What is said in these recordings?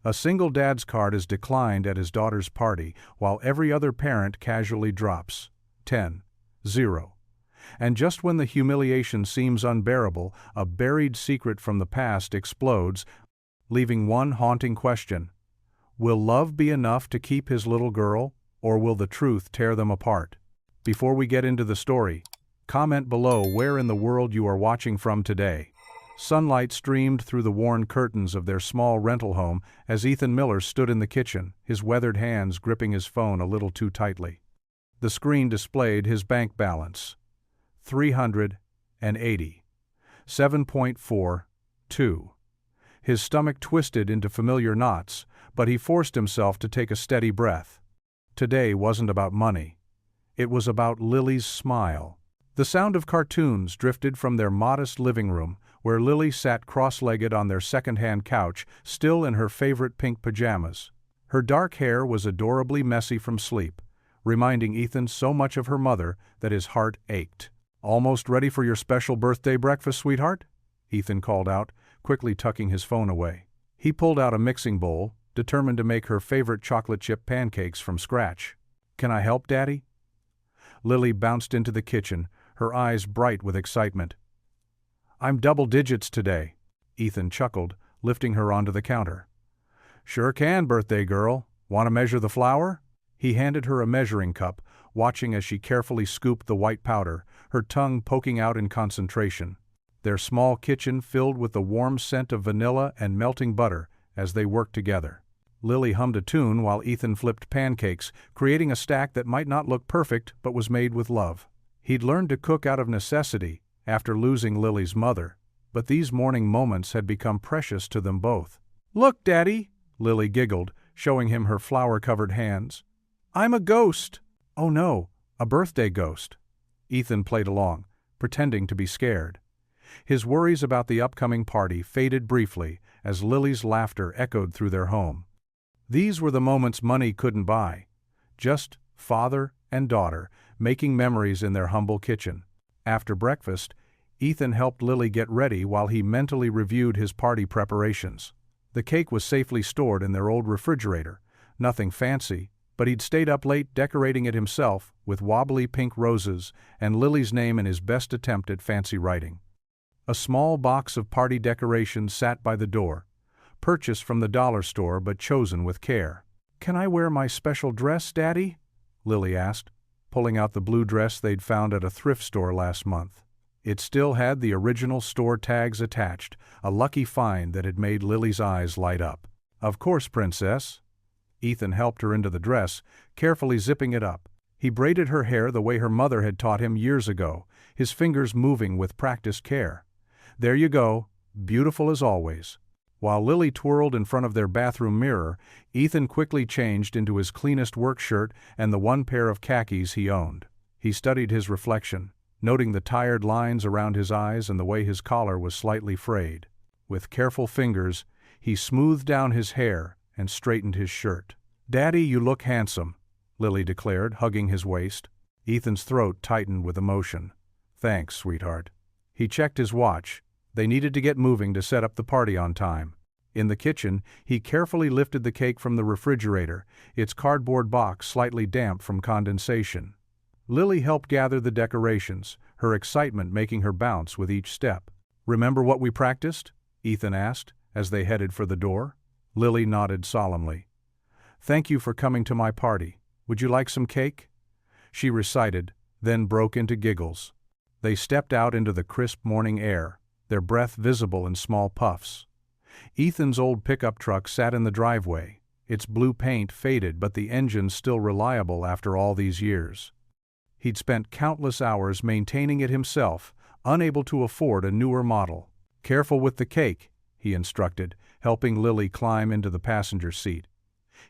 A single dad's card is declined at his daughter's party, while every other parent casually drops 10-0. And just when the humiliation seems unbearable, a buried secret from the past explodes, leaving one haunting question. Will love be enough to keep his little girl, or will the truth tear them apart? Before we get into the story, comment below where in the world you are watching from today. Sunlight streamed through the worn curtains of their small rental home as Ethan Miller stood in the kitchen, his weathered hands gripping his phone a little too tightly. The screen displayed his bank balance. $380. 7.42. His stomach twisted into familiar knots, but he forced himself to take a steady breath. Today wasn't about money. It was about Lily's smile. The sound of cartoons drifted from their modest living room, where Lily sat cross-legged on their second-hand couch, still in her favorite pink pajamas. Her dark hair was adorably messy from sleep, reminding Ethan so much of her mother that his heart ached. "Almost ready for your special birthday breakfast, sweetheart?" Ethan called out, quickly tucking his phone away. He pulled out a mixing bowl, determined to make her favorite chocolate chip pancakes from scratch. "Can I help, Daddy?" Lily bounced into the kitchen, her eyes bright with excitement. "I'm double digits today," Ethan chuckled, lifting her onto the counter. "Sure can, birthday girl. Want to measure the flour?" He handed her a measuring cup, watching as she carefully scooped the white powder, her tongue poking out in concentration. Their small kitchen filled with the warm scent of vanilla and melting butter as they worked together. Lily hummed a tune while Ethan flipped pancakes, creating a stack that might not look perfect but was made with love. He'd learned to cook out of necessity after losing Lily's mother, but these morning moments had become precious to them both. "Look, Daddy," Lily giggled, showing him her flour-covered hands. "I'm a ghost." "Oh no, a birthday ghost." Ethan played along, pretending to be scared. His worries about the upcoming party faded briefly as Lily's laughter echoed through their home. These were the moments money couldn't buy. Just father and daughter making memories in their humble kitchen. After breakfast, Ethan helped Lily get ready while he mentally reviewed his party preparations. The cake was safely stored in their old refrigerator. Nothing fancy, but he'd stayed up late decorating it himself with wobbly pink roses and Lily's name in his best attempt at fancy writing. A small box of party decorations sat by the door, purchased from the dollar store but chosen with care. "Can I wear my special dress, Daddy?" Lily asked, pulling out the blue dress they'd found at a thrift store last month. It still had the original store tags attached, a lucky find that had made Lily's eyes light up. "Of course, Princess." Ethan helped her into the dress, carefully zipping it up. He braided her hair the way her mother had taught him years ago, his fingers moving with practiced care. "There you go, beautiful as always." While Lily twirled in front of their bathroom mirror, Ethan quickly changed into his cleanest work shirt and the one pair of khakis he owned. He studied his reflection, noting the tired lines around his eyes and the way his collar was slightly frayed. With careful fingers, he smoothed down his hair and straightened his shirt. "Daddy, you look handsome," Lily declared, hugging his waist. Ethan's throat tightened with emotion. "Thanks, sweetheart." He checked his watch. They needed to get moving to set up the party on time. In the kitchen, he carefully lifted the cake from the refrigerator, its cardboard box slightly damp from condensation. Lily helped gather the decorations, her excitement making her bounce with each step. "Remember what we practiced?" Ethan asked, as they headed for the door. Lily nodded solemnly. "Thank you for coming to my party. Would you like some cake?" She recited, then broke into giggles. They stepped out into the crisp morning air, their breath visible in small puffs. Ethan's old pickup truck sat in the driveway, its blue paint faded but the engine still reliable after all these years. He'd spent countless hours maintaining it himself, unable to afford a newer model. "Careful with the cake," he instructed, helping Lily climb into the passenger seat.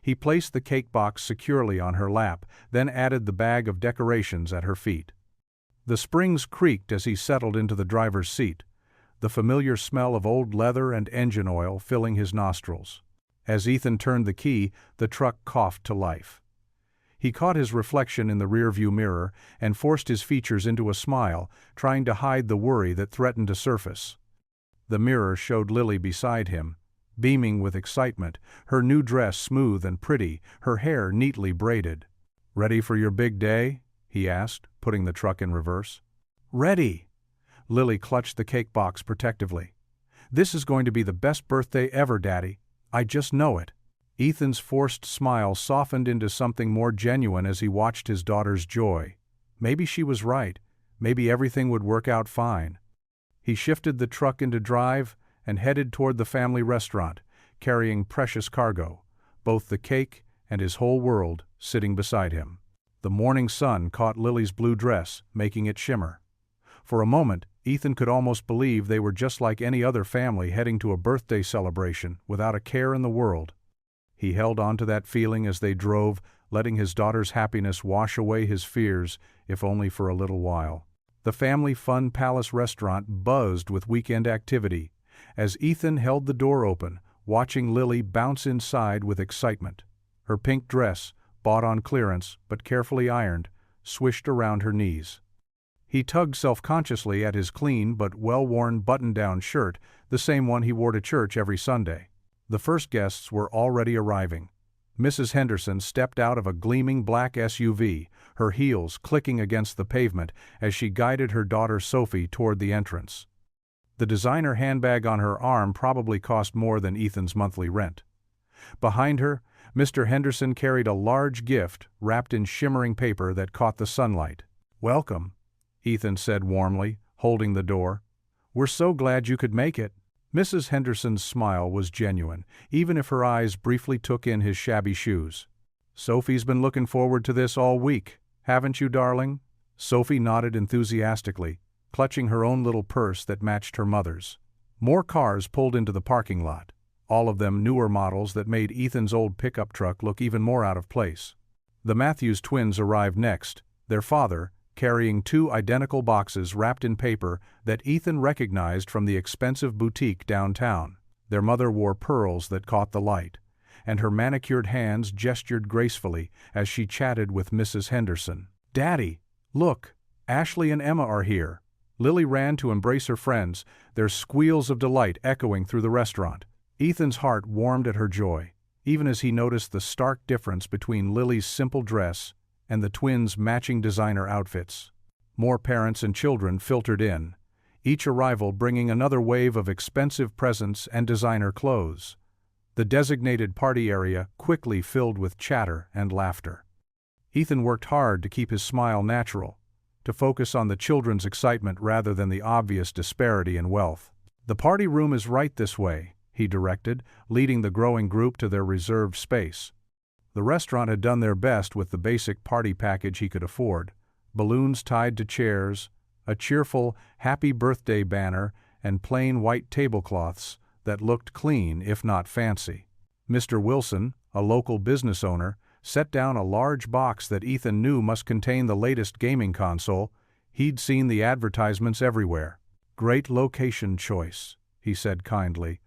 He placed the cake box securely on her lap, then added the bag of decorations at her feet. The springs creaked as he settled into the driver's seat, the familiar smell of old leather and engine oil filling his nostrils. As Ethan turned the key, the truck coughed to life. He caught his reflection in the rearview mirror and forced his features into a smile, trying to hide the worry that threatened to surface. The mirror showed Lily beside him, beaming with excitement, her new dress smooth and pretty, her hair neatly braided. "Ready for your big day?" he asked, putting the truck in reverse. "Ready!" Lily clutched the cake box protectively. "This is going to be the best birthday ever, Daddy. I just know it." Ethan's forced smile softened into something more genuine as he watched his daughter's joy. Maybe she was right. Maybe everything would work out fine. He shifted the truck into drive and headed toward the family restaurant, carrying precious cargo, both the cake and his whole world sitting beside him. The morning sun caught Lily's blue dress, making it shimmer. For a moment, Ethan could almost believe they were just like any other family heading to a birthday celebration without a care in the world. He held on to that feeling as they drove, letting his daughter's happiness wash away his fears, if only for a little while. The Family Fun Palace restaurant buzzed with weekend activity, as Ethan held the door open, watching Lily bounce inside with excitement. Her pink dress, bought on clearance but carefully ironed, swished around her knees. He tugged self-consciously at his clean but well-worn button-down shirt, the same one he wore to church every Sunday. The first guests were already arriving. Mrs. Henderson stepped out of a gleaming black SUV, her heels clicking against the pavement as she guided her daughter Sophie toward the entrance. The designer handbag on her arm probably cost more than Ethan's monthly rent. Behind her, Mr. Henderson carried a large gift wrapped in shimmering paper that caught the sunlight. "Welcome," Ethan said warmly, holding the door. "We're so glad you could make it." Mrs. Henderson's smile was genuine, even if her eyes briefly took in his shabby shoes. "Sophie's been looking forward to this all week, haven't you, darling?" Sophie nodded enthusiastically, clutching her own little purse that matched her mother's. More cars pulled into the parking lot, all of them newer models that made Ethan's old pickup truck look even more out of place. The Matthews twins arrived next, their father carrying two identical boxes wrapped in paper that Ethan recognized from the expensive boutique downtown. Their mother wore pearls that caught the light, and her manicured hands gestured gracefully as she chatted with Mrs. Henderson. "Daddy, look, Ashley and Emma are here." Lily ran to embrace her friends, their squeals of delight echoing through the restaurant. Ethan's heart warmed at her joy, even as he noticed the stark difference between Lily's simple dress and the twins' matching designer outfits. More parents and children filtered in, each arrival bringing another wave of expensive presents and designer clothes. The designated party area quickly filled with chatter and laughter. Ethan worked hard to keep his smile natural, to focus on the children's excitement rather than the obvious disparity in wealth. "The party room is right this way," he directed, leading the growing group to their reserved space. The restaurant had done their best with the basic party package he could afford: balloons tied to chairs, a cheerful "Happy Birthday" banner, and plain white tablecloths that looked clean if not fancy. Mr. Wilson, a local business owner, set down a large box that Ethan knew must contain the latest gaming console. He'd seen the advertisements everywhere. "Great location choice," he said kindly,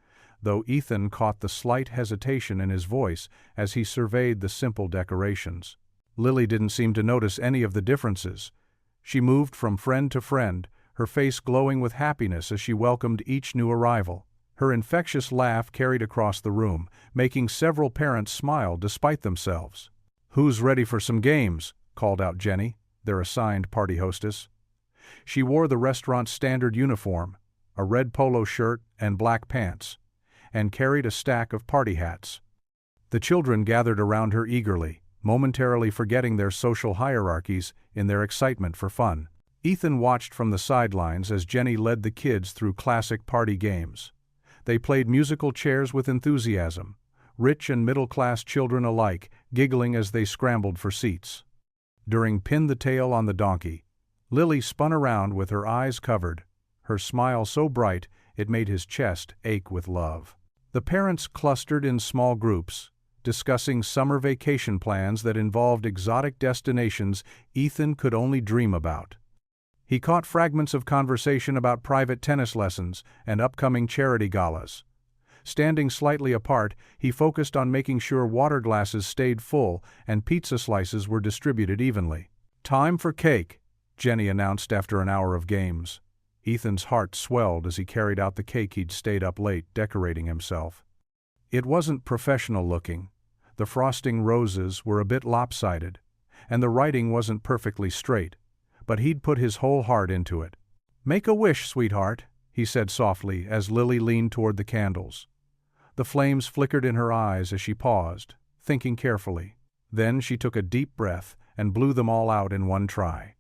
though Ethan caught the slight hesitation in his voice as he surveyed the simple decorations. Lily didn't seem to notice any of the differences. She moved from friend to friend, her face glowing with happiness as she welcomed each new arrival. Her infectious laugh carried across the room, making several parents smile despite themselves. "Who's ready for some games?" called out Jenny, their assigned party hostess. She wore the restaurant's standard uniform, a red polo shirt and black pants, and carried a stack of party hats. The children gathered around her eagerly, momentarily forgetting their social hierarchies in their excitement for fun. Ethan watched from the sidelines as Jenny led the kids through classic party games. They played musical chairs with enthusiasm, rich and middle-class children alike giggling as they scrambled for seats. During Pin the Tail on the Donkey, Lily spun around with her eyes covered, her smile so bright it made his chest ache with love. The parents clustered in small groups, discussing summer vacation plans that involved exotic destinations Ethan could only dream about. He caught fragments of conversation about private tennis lessons and upcoming charity galas. Standing slightly apart, he focused on making sure water glasses stayed full and pizza slices were distributed evenly. "Time for cake," Jenny announced after an hour of games. Ethan's heart swelled as he carried out the cake he'd stayed up late decorating himself. It wasn't professional looking. The frosting roses were a bit lopsided, and the writing wasn't perfectly straight, but he'd put his whole heart into it. "Make a wish, sweetheart," he said softly as Lily leaned toward the candles. The flames flickered in her eyes as she paused, thinking carefully. Then she took a deep breath and blew them all out in one try.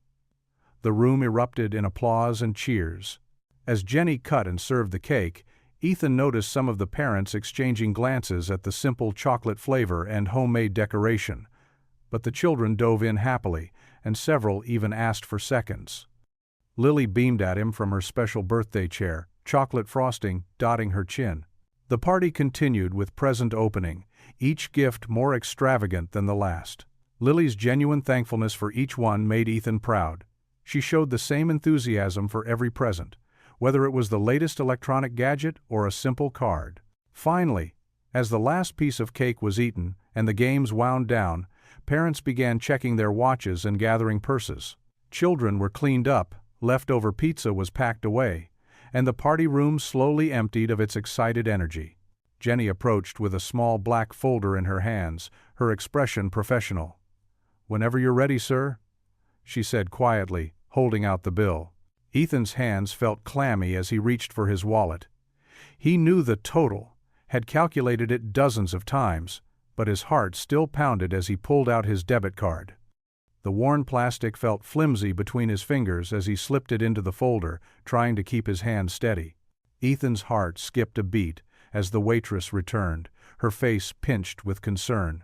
The room erupted in applause and cheers. As Jenny cut and served the cake, Ethan noticed some of the parents exchanging glances at the simple chocolate flavor and homemade decoration, but the children dove in happily, and several even asked for seconds. Lily beamed at him from her special birthday chair, chocolate frosting dotting her chin. The party continued with present opening, each gift more extravagant than the last. Lily's genuine thankfulness for each one made Ethan proud. She showed the same enthusiasm for every present, whether it was the latest electronic gadget or a simple card. Finally, as the last piece of cake was eaten and the games wound down, parents began checking their watches and gathering purses. Children were cleaned up, leftover pizza was packed away, and the party room slowly emptied of its excited energy. Jenny approached with a small black folder in her hands, her expression professional. "Whenever you're ready, sir," she said quietly, holding out the bill. Ethan's hands felt clammy as he reached for his wallet. He knew the total, had calculated it dozens of times, but his heart still pounded as he pulled out his debit card. The worn plastic felt flimsy between his fingers as he slipped it into the folder, trying to keep his hand steady. Ethan's heart skipped a beat as the waitress returned, her face pinched with concern.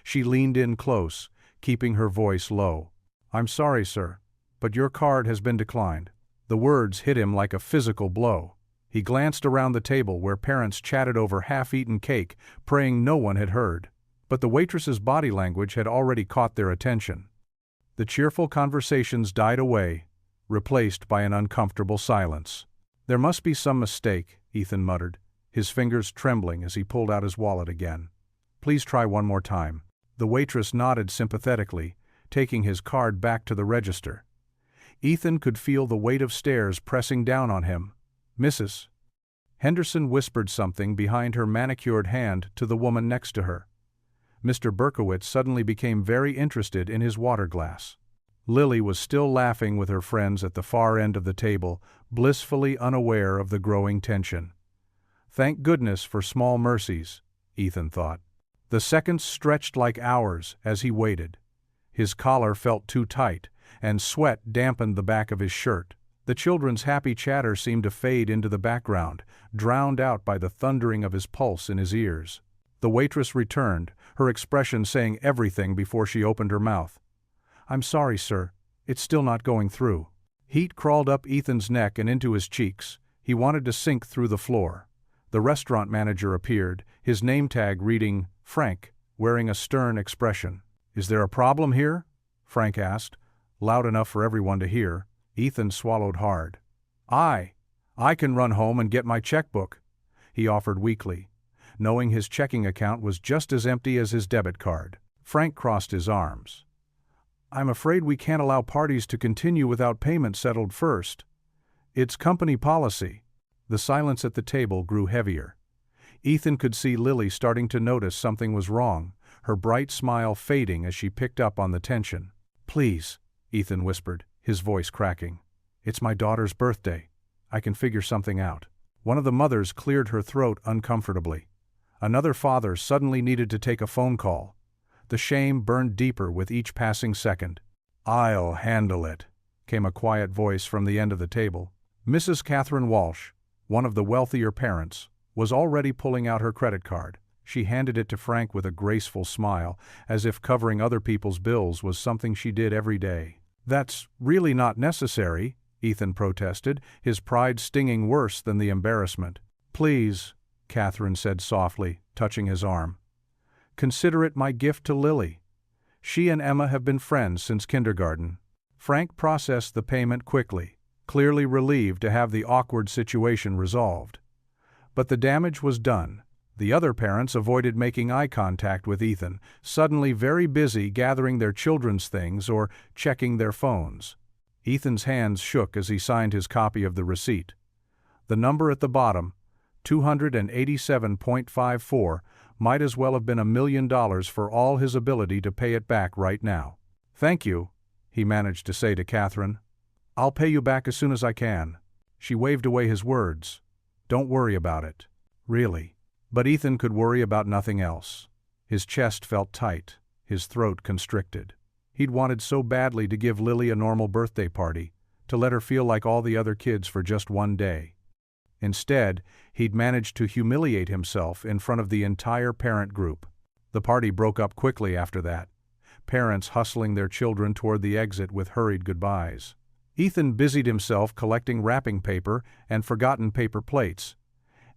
She leaned in close, keeping her voice low. "I'm sorry, sir, but your card has been declined." The words hit him like a physical blow. He glanced around the table where parents chatted over half-eaten cake, praying no one had heard. But the waitress's body language had already caught their attention. The cheerful conversations died away, replaced by an uncomfortable silence. "There must be some mistake," Ethan muttered, his fingers trembling as he pulled out his wallet again. "Please try one more time." The waitress nodded sympathetically, taking his card back to the register. Ethan could feel the weight of stares pressing down on him. "Mrs. Henderson whispered something behind her manicured hand to the woman next to her. Mr. Berkowitz suddenly became very interested in his water glass. Lily was still laughing with her friends at the far end of the table, blissfully unaware of the growing tension. Thank goodness for small mercies, Ethan thought. The seconds stretched like hours as he waited. His collar felt too tight, and sweat dampened the back of his shirt. The children's happy chatter seemed to fade into the background, drowned out by the thundering of his pulse in his ears. The waitress returned, her expression saying everything before she opened her mouth. "I'm sorry, sir. It's still not going through." Heat crawled up Ethan's neck and into his cheeks. He wanted to sink through the floor. The restaurant manager appeared, his name tag reading, Frank, wearing a stern expression. "Is there a problem here?" Frank asked, loud enough for everyone to hear. Ethan swallowed hard. I can run home and get my checkbook," he offered weakly, knowing his checking account was just as empty as his debit card. Frank crossed his arms. "I'm afraid we can't allow parties to continue without payment settled first. It's company policy." The silence at the table grew heavier. Ethan could see Lily starting to notice something was wrong, her bright smile fading as she picked up on the tension. "Please," Ethan whispered, his voice cracking. "It's my daughter's birthday. I can figure something out." One of the mothers cleared her throat uncomfortably. Another father suddenly needed to take a phone call. The shame burned deeper with each passing second. "I'll handle it," came a quiet voice from the end of the table. Mrs. Catherine Walsh, one of the wealthier parents, was already pulling out her credit card. She handed it to Frank with a graceful smile, as if covering other people's bills was something she did every day. "That's really not necessary," Ethan protested, his pride stinging worse than the embarrassment. "Please," Catherine said softly, touching his arm. "Consider it my gift to Lily. She and Emma have been friends since kindergarten." Frank processed the payment quickly, clearly relieved to have the awkward situation resolved. But the damage was done. The other parents avoided making eye contact with Ethan, suddenly very busy gathering their children's things or checking their phones. Ethan's hands shook as he signed his copy of the receipt. The number at the bottom, $287.54, might as well have been $1 million for all his ability to pay it back right now. "Thank you," he managed to say to Catherine. "I'll pay you back as soon as I can." She waved away his words. "Don't worry about it." Really. But Ethan could worry about nothing else. His chest felt tight, his throat constricted. He'd wanted so badly to give Lily a normal birthday party, to let her feel like all the other kids for just one day. Instead, he'd managed to humiliate himself in front of the entire parent group. The party broke up quickly after that, parents hustling their children toward the exit with hurried goodbyes. Ethan busied himself collecting wrapping paper and forgotten paper plates,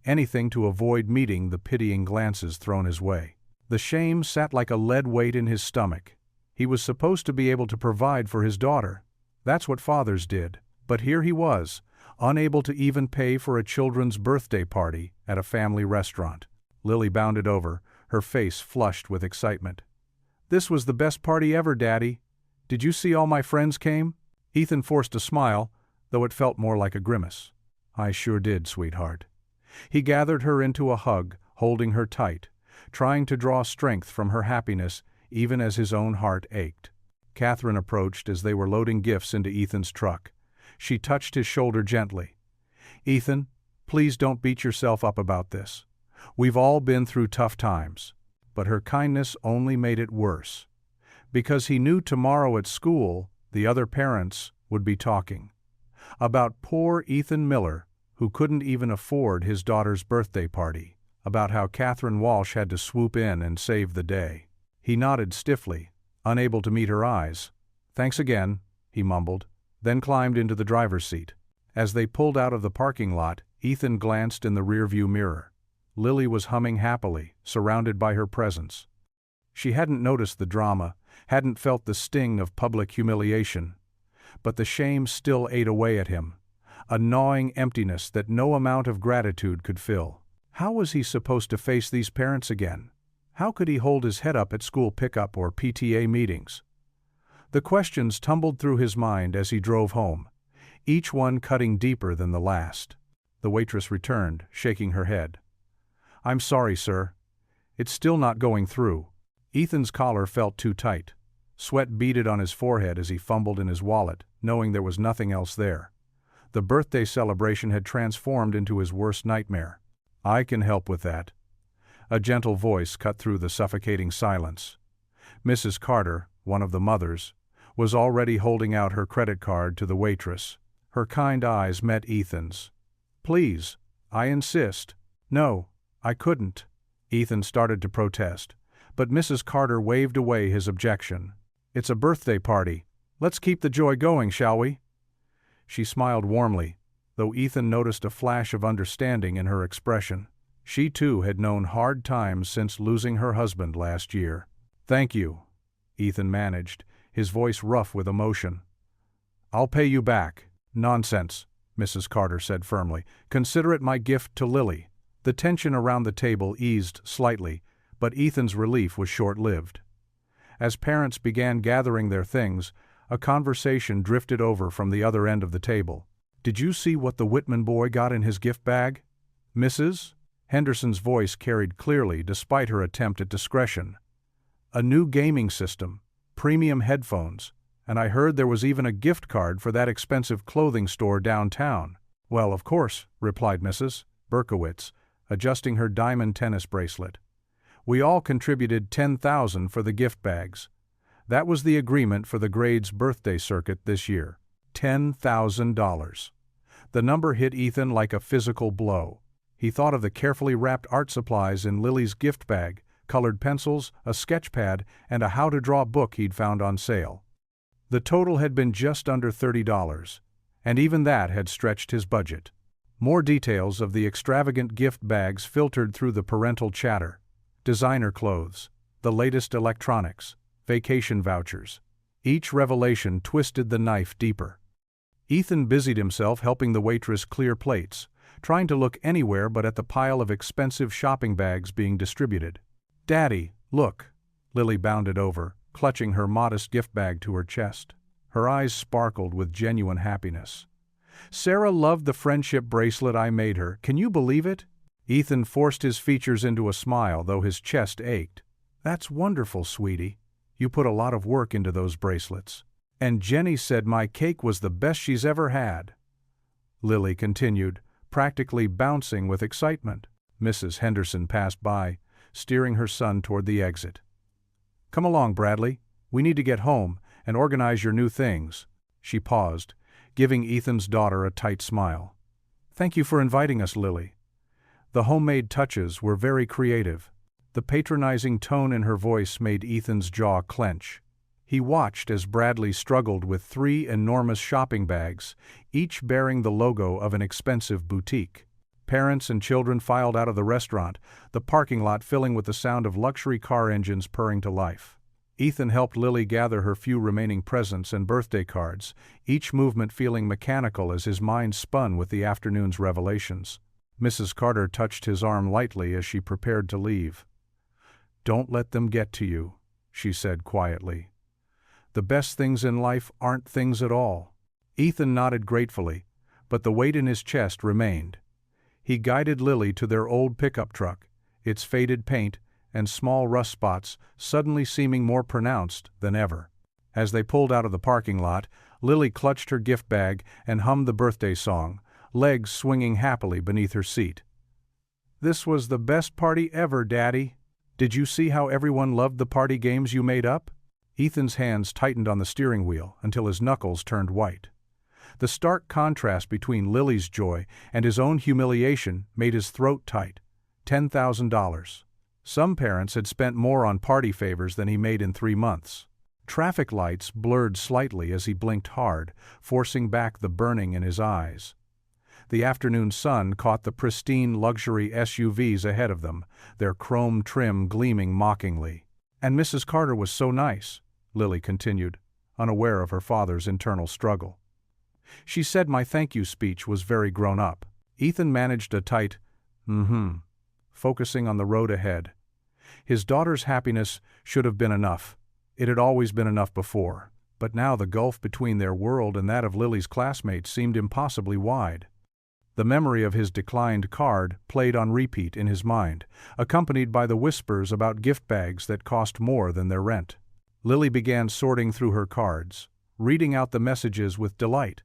anything to avoid meeting the pitying glances thrown his way. The shame sat like a lead weight in his stomach. He was supposed to be able to provide for his daughter. That's what fathers did. But here he was, unable to even pay for a children's birthday party at a family restaurant. Lily bounded over, her face flushed with excitement. "This was the best party ever, Daddy. Did you see all my friends came?" Ethan forced a smile, though it felt more like a grimace. "I sure did, sweetheart." He gathered her into a hug, holding her tight, trying to draw strength from her happiness even as his own heart ached. Catherine approached as they were loading gifts into Ethan's truck. She touched his shoulder gently. "Ethan, please don't beat yourself up about this. We've all been through tough times." But her kindness only made it worse. Because he knew tomorrow at school, the other parents would be talking about poor Ethan Miller, who couldn't even afford his daughter's birthday party, about how Catherine Walsh had to swoop in and save the day. He nodded stiffly, unable to meet her eyes. "Thanks again," he mumbled, then climbed into the driver's seat. As they pulled out of the parking lot, Ethan glanced in the rearview mirror. Lily was humming happily, surrounded by her presence. She hadn't noticed the drama, hadn't felt the sting of public humiliation. But the shame still ate away at him, a gnawing emptiness that no amount of gratitude could fill. How was he supposed to face these parents again? How could he hold his head up at school pickup or PTA meetings? The questions tumbled through his mind as he drove home, each one cutting deeper than the last. The waitress returned, shaking her head. "I'm sorry, sir. It's still not going through." Ethan's collar felt too tight. Sweat beaded on his forehead as he fumbled in his wallet, knowing there was nothing else there. The birthday celebration had transformed into his worst nightmare. "I can help with that." A gentle voice cut through the suffocating silence. Mrs. Carter, one of the mothers, was already holding out her credit card to the waitress. Her kind eyes met Ethan's. "Please, I insist." "No, I couldn't." Ethan started to protest, but Mrs. Carter waved away his objection. "It's a birthday party. Let's keep the joy going, shall we?" She smiled warmly, though Ethan noticed a flash of understanding in her expression. She too had known hard times since losing her husband last year. "Thank you," Ethan managed, his voice rough with emotion. "I'll pay you back." "Nonsense," Mrs. Carter said firmly. "Consider it my gift to Lily." The tension around the table eased slightly, but Ethan's relief was short-lived. As parents began gathering their things, a conversation drifted over from the other end of the table. "Did you see what the Whitman boy got in his gift bag, Mrs.?" Henderson's voice carried clearly despite her attempt at discretion. "A new gaming system, premium headphones, and I heard there was even a gift card for that expensive clothing store downtown." "Well, of course," replied Mrs. Berkowitz, adjusting her diamond tennis bracelet. "We all contributed $10,000 for the gift bags. That was the agreement for the grade's birthday circuit this year. $10,000. The number hit Ethan like a physical blow. He thought of the carefully wrapped art supplies in Lily's gift bag, colored pencils, a sketch pad, and a how-to-draw book he'd found on sale. The total had been just under $30, and even that had stretched his budget. More details of the extravagant gift bags filtered through the parental chatter. Designer clothes, the latest electronics, vacation vouchers. Each revelation twisted the knife deeper. Ethan busied himself helping the waitress clear plates, trying to look anywhere but at the pile of expensive shopping bags being distributed. "Daddy, look." Lily bounded over, clutching her modest gift bag to her chest. Her eyes sparkled with genuine happiness. "Sarah loved the friendship bracelet I made her. Can you believe it? Ethan forced his features into a smile, though his chest ached. "That's wonderful, sweetie. You put a lot of work into those bracelets. And Jenny said my cake was the best she's ever had," Lily continued, practically bouncing with excitement. Mrs. Henderson passed by, steering her son toward the exit. "Come along, Bradley. We need to get home and organize your new things." She paused, giving Ethan's daughter a tight smile. "Thank you for inviting us, Lily." The homemade touches were very creative. The patronizing tone in her voice made Ethan's jaw clench. He watched as Bradley struggled with 3 enormous shopping bags, each bearing the logo of an expensive boutique. Parents and children filed out of the restaurant, the parking lot filling with the sound of luxury car engines purring to life. Ethan helped Lily gather her few remaining presents and birthday cards, each movement feeling mechanical as his mind spun with the afternoon's revelations. Mrs. Carter touched his arm lightly as she prepared to leave. "Don't let them get to you," she said quietly. "The best things in life aren't things at all." Ethan nodded gratefully, but the weight in his chest remained. He guided Lily to their old pickup truck, its faded paint and small rust spots suddenly seeming more pronounced than ever. As they pulled out of the parking lot, Lily clutched her gift bag and hummed the birthday song, legs swinging happily beneath her seat. "This was the best party ever, Daddy. Did you see how everyone loved the party games you made up?" Ethan's hands tightened on the steering wheel until his knuckles turned white. The stark contrast between Lily's joy and his own humiliation made his throat tight. $10,000. Some parents had spent more on party favors than he made in 3 months. Traffic lights blurred slightly as he blinked hard, forcing back the burning in his eyes. The afternoon sun caught the pristine luxury SUVs ahead of them, their chrome trim gleaming mockingly. "And Mrs. Carter was so nice," Lily continued, unaware of her father's internal struggle. "She said my thank you speech was very grown up." Ethan managed a tight, focusing on the road ahead. His daughter's happiness should have been enough. It had always been enough before, but now the gulf between their world and that of Lily's classmates seemed impossibly wide. The memory of his declined card played on repeat in his mind, accompanied by the whispers about gift bags that cost more than their rent. Lily began sorting through her cards, reading out the messages with delight.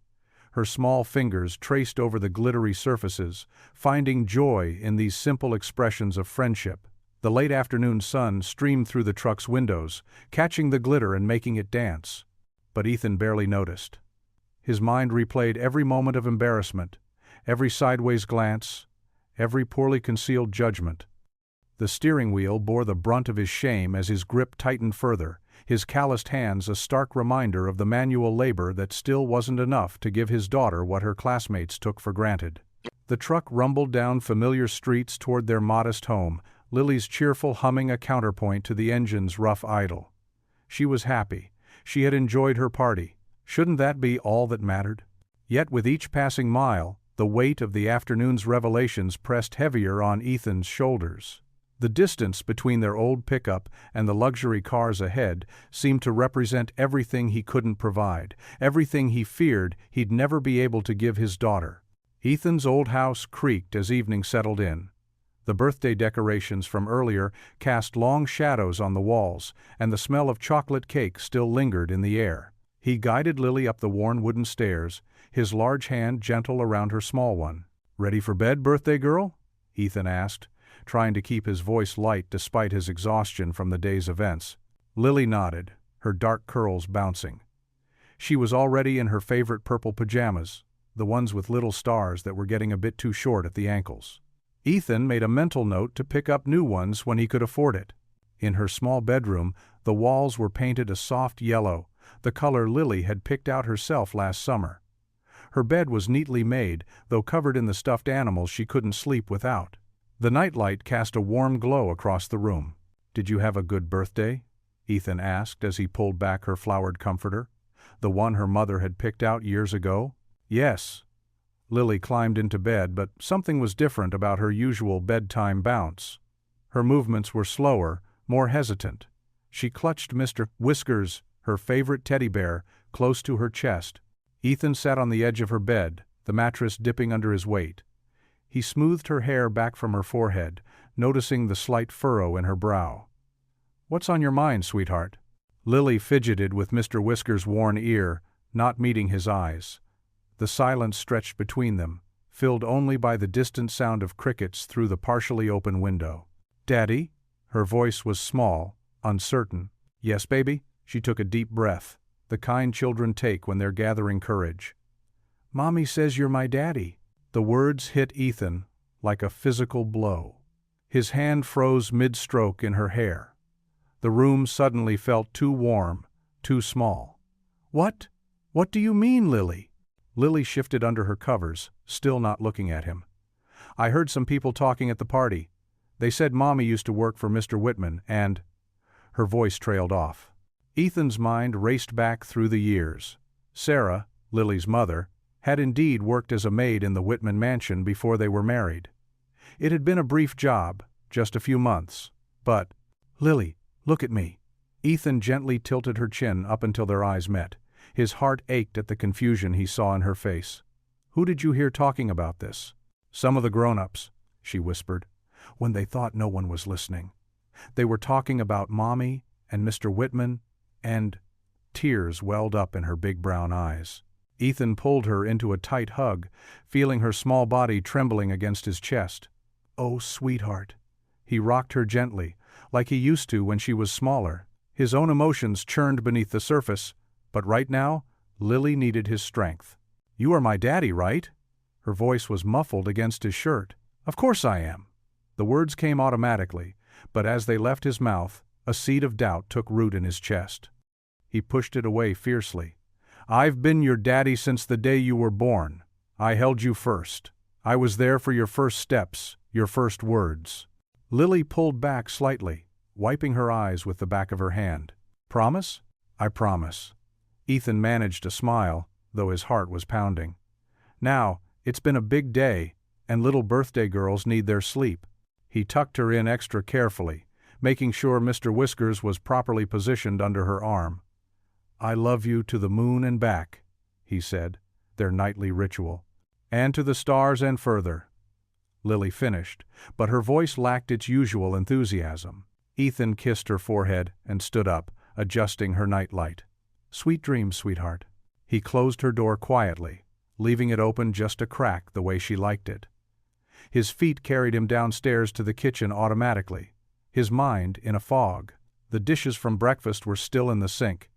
Her small fingers traced over the glittery surfaces, finding joy in these simple expressions of friendship. The late afternoon sun streamed through the truck's windows, catching the glitter and making it dance. But Ethan barely noticed. His mind replayed every moment of embarrassment, every sideways glance, every poorly concealed judgment. The steering wheel bore the brunt of his shame as his grip tightened further, his calloused hands a stark reminder of the manual labor that still wasn't enough to give his daughter what her classmates took for granted. The truck rumbled down familiar streets toward their modest home, Lily's cheerful humming a counterpoint to the engine's rough idle. She was happy. She had enjoyed her party. Shouldn't that be all that mattered? Yet with each passing mile, the weight of the afternoon's revelations pressed heavier on Ethan's shoulders. The distance between their old pickup and the luxury cars ahead seemed to represent everything he couldn't provide, everything he feared he'd never be able to give his daughter. Ethan's old house creaked as evening settled in. The birthday decorations from earlier cast long shadows on the walls, and the smell of chocolate cake still lingered in the air. He guided Lily up the worn wooden stairs, his large hand gentle around her small one. "Ready for bed, birthday girl?" Ethan asked, trying to keep his voice light despite his exhaustion from the day's events. Lily nodded, her dark curls bouncing. She was already in her favorite purple pajamas, the ones with little stars that were getting a bit too short at the ankles. Ethan made a mental note to pick up new ones when he could afford it. In her small bedroom, the walls were painted a soft yellow, the color Lily had picked out herself last summer. Her bed was neatly made, though covered in the stuffed animals she couldn't sleep without. The nightlight cast a warm glow across the room. "Did you have a good birthday?" Ethan asked as he pulled back her flowered comforter, the one her mother had picked out years ago. "Yes." Lily climbed into bed, but something was different about her usual bedtime bounce. Her movements were slower, more hesitant. She clutched Mr. Whiskers, her favorite teddy bear, close to her chest. Ethan sat on the edge of her bed, the mattress dipping under his weight. He smoothed her hair back from her forehead, noticing the slight furrow in her brow. "What's on your mind, sweetheart?" Lily fidgeted with Mr. Whisker's worn ear, not meeting his eyes. The silence stretched between them, filled only by the distant sound of crickets through the partially open window. "Daddy?" Her voice was small, uncertain. "Yes, baby?" She took a deep breath, the kind children take when they're gathering courage. "Mommy says you're my daddy." The words hit Ethan like a physical blow. His hand froze mid-stroke in her hair. The room suddenly felt too warm, too small. "What? What do you mean, Lily?" Lily shifted under her covers, still not looking at him. "I heard some people talking at the party. They said Mommy used to work for Mr. Whitman and—" Her voice trailed off. Ethan's mind raced back through the years. Sarah, Lily's mother, had indeed worked as a maid in the Whitman mansion before they were married. It had been a brief job, just a few months, but— "Lily, look at me." Ethan gently tilted her chin up until their eyes met. His heart ached at the confusion he saw in her face. "Who did you hear talking about this?" "Some of the grown-ups," she whispered, when they thought no one was listening. "They were talking about Mommy and Mr. Whitman, and—" Tears welled up in her big brown eyes. Ethan pulled her into a tight hug, feeling her small body trembling against his chest. "Oh, sweetheart." He rocked her gently, like he used to when she was smaller. His own emotions churned beneath the surface, but right now, Lily needed his strength. "You are my daddy, right?" Her voice was muffled against his shirt. "Of course I am." The words came automatically, but as they left his mouth, a seed of doubt took root in his chest. He pushed it away fiercely. "I've been your daddy since the day you were born. I held you first. I was there for your first steps, your first words." Lily pulled back slightly, wiping her eyes with the back of her hand. "Promise?" "I promise." Ethan managed a smile, though his heart was pounding. "Now, it's been a big day, and little birthday girls need their sleep." He tucked her in extra carefully, making sure Mr. Whiskers was properly positioned under her arm. "I love you to the moon and back," he said, their nightly ritual. "And to the stars and further." Lily finished, but her voice lacked its usual enthusiasm. Ethan kissed her forehead and stood up, adjusting her nightlight. "Sweet dreams, sweetheart." He closed her door quietly, leaving it open just a crack the way she liked it. His feet carried him downstairs to the kitchen automatically, his mind in a fog. The dishes from breakfast were still in the sink.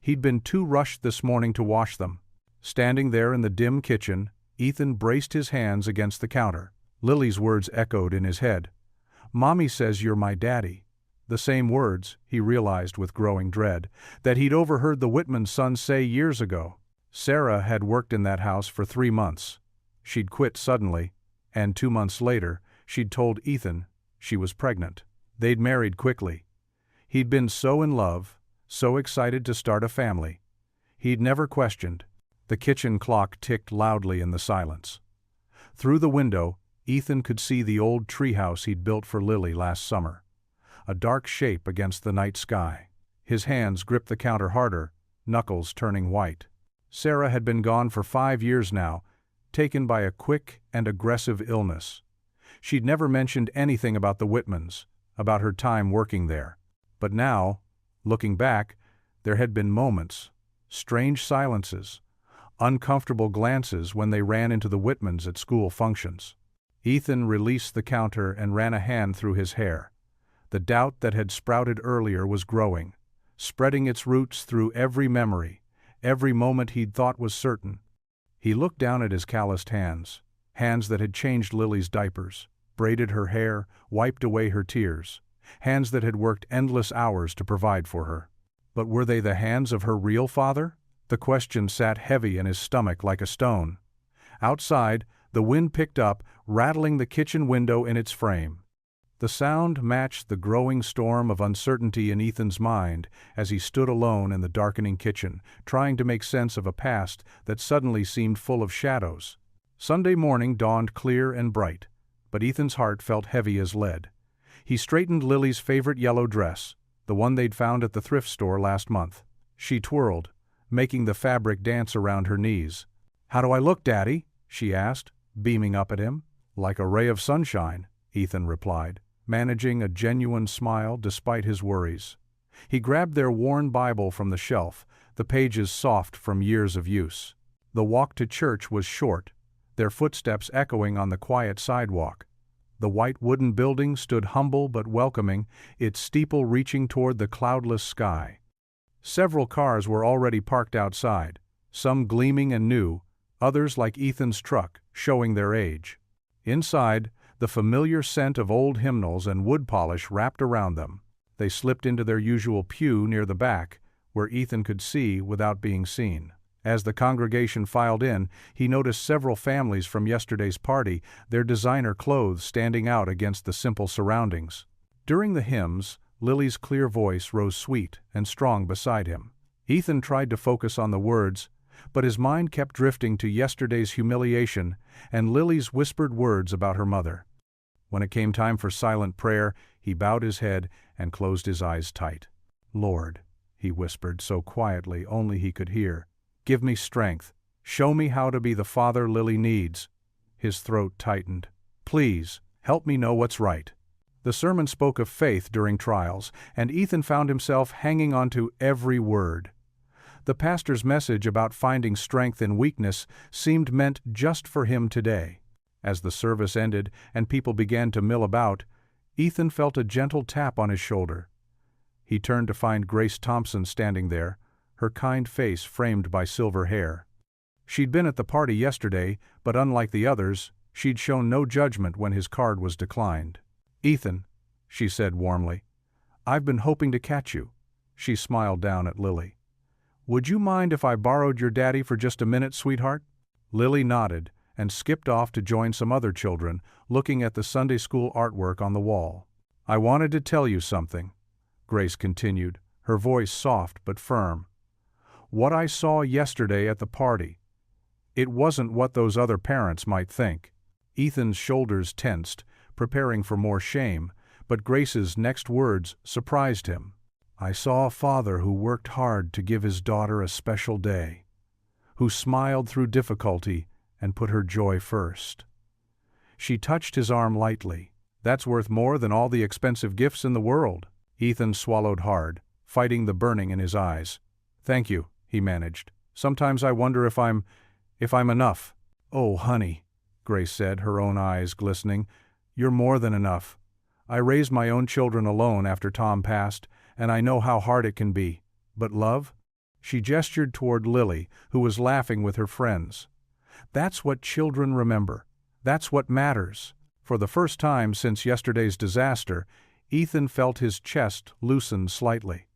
He'd been too rushed this morning to wash them. Standing there in the dim kitchen, Ethan braced his hands against the counter. Lily's words echoed in his head. "Mommy says you're my daddy." The same words, he realized with growing dread, that he'd overheard the Whitman sons say years ago. Sarah had worked in that house for 3 months. She'd quit suddenly, and 2 months later, she'd told Ethan she was pregnant. They'd married quickly. He'd been so in love, so excited to start a family. He'd never questioned. The kitchen clock ticked loudly in the silence. Through the window, Ethan could see the old treehouse he'd built for Lily last summer, a dark shape against the night sky. His hands gripped the counter harder, knuckles turning white. Sarah had been gone for 5 years now, taken by a quick and aggressive illness. She'd never mentioned anything about the Whitmans, about her time working there. But now, looking back, there had been moments, strange silences, uncomfortable glances when they ran into the Whitmans at school functions. Ethan released the counter and ran a hand through his hair. The doubt that had sprouted earlier was growing, spreading its roots through every memory, every moment he'd thought was certain. He looked down at his calloused hands, hands that had changed Lily's diapers, braided her hair, wiped away her tears, hands that had worked endless hours to provide for her. But were they the hands of her real father? The question sat heavy in his stomach like a stone. Outside, the wind picked up, rattling the kitchen window in its frame. The sound matched the growing storm of uncertainty in Ethan's mind as he stood alone in the darkening kitchen, trying to make sense of a past that suddenly seemed full of shadows. Sunday morning dawned clear and bright, but Ethan's heart felt heavy as lead. He straightened Lily's favorite yellow dress, the one they'd found at the thrift store last month. She twirled, making the fabric dance around her knees. "How do I look, Daddy?" she asked, beaming up at him. Like a ray of sunshine, Ethan replied, managing a genuine smile despite his worries. He grabbed their worn Bible from the shelf, the pages soft from years of use. The walk to church was short, their footsteps echoing on the quiet sidewalk. The white wooden building stood humble but welcoming, its steeple reaching toward the cloudless sky. Several cars were already parked outside, some gleaming and new, others like Ethan's truck, showing their age. Inside, the familiar scent of old hymnals and wood polish wrapped around them. They slipped into their usual pew near the back, where Ethan could see without being seen. As the congregation filed in, he noticed several families from yesterday's party, their designer clothes standing out against the simple surroundings. During the hymns, Lily's clear voice rose sweet and strong beside him. Ethan tried to focus on the words, but his mind kept drifting to yesterday's humiliation and Lily's whispered words about her mother. When it came time for silent prayer, he bowed his head and closed his eyes tight. "Lord," he whispered so quietly only he could hear, "give me strength. Show me how to be the father Lily needs." His throat tightened. "Please, help me know what's right." The sermon spoke of faith during trials, and Ethan found himself hanging on to every word. The pastor's message about finding strength in weakness seemed meant just for him today. As the service ended and people began to mill about, Ethan felt a gentle tap on his shoulder. He turned to find Grace Thompson standing there, her kind face framed by silver hair. She'd been at the party yesterday, but unlike the others, she'd shown no judgment when his card was declined. "Ethan," she said warmly, "I've been hoping to catch you." She smiled down at Lily. "Would you mind if I borrowed your daddy for just a minute, sweetheart?" Lily nodded and skipped off to join some other children, looking at the Sunday school artwork on the wall. "I wanted to tell you something," Grace continued, her voice soft but firm. "What I saw yesterday at the party, it wasn't what those other parents might think." Ethan's shoulders tensed, preparing for more shame, but Grace's next words surprised him. "I saw a father who worked hard to give his daughter a special day, who smiled through difficulty and put her joy first." She touched his arm lightly. "That's worth more than all the expensive gifts in the world." Ethan swallowed hard, fighting the burning in his eyes. "Thank you," he managed. "Sometimes I wonder if I'm enough." "Oh, honey," Grace said, her own eyes glistening, "you're more than enough. I raised my own children alone after Tom passed, and I know how hard it can be. But love?" She gestured toward Lily, who was laughing with her friends. "That's what children remember. That's what matters." For the first time since yesterday's disaster, Ethan felt his chest loosen slightly.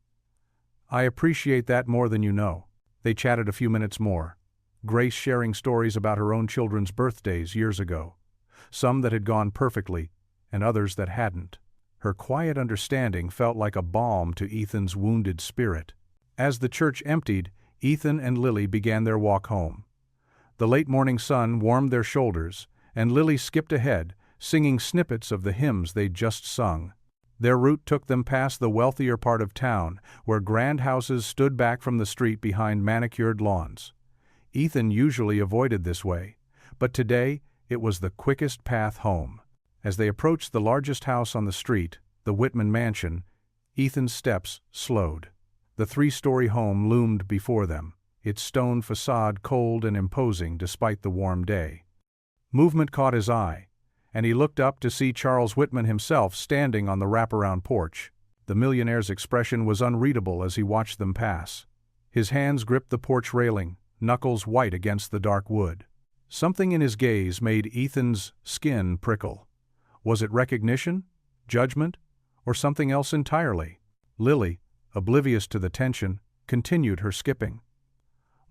"I appreciate that more than you know." They chatted a few minutes more, Grace sharing stories about her own children's birthdays years ago, some that had gone perfectly and others that hadn't. Her quiet understanding felt like a balm to Ethan's wounded spirit. As the church emptied, Ethan and Lily began their walk home. The late morning sun warmed their shoulders, and Lily skipped ahead, singing snippets of the hymns they'd just sung. Their route took them past the wealthier part of town, where grand houses stood back from the street behind manicured lawns. Ethan usually avoided this way, but today it was the quickest path home. As they approached the largest house on the street, the Whitman mansion, Ethan's steps slowed. The three-story home loomed before them, its stone facade cold and imposing despite the warm day. Movement caught his eye, and he looked up to see Charles Whitman himself standing on the wraparound porch. The millionaire's expression was unreadable as he watched them pass. His hands gripped the porch railing, knuckles white against the dark wood. Something in his gaze made Ethan's skin prickle. Was it recognition, judgment, or something else entirely? Lily, oblivious to the tension, continued her skipping.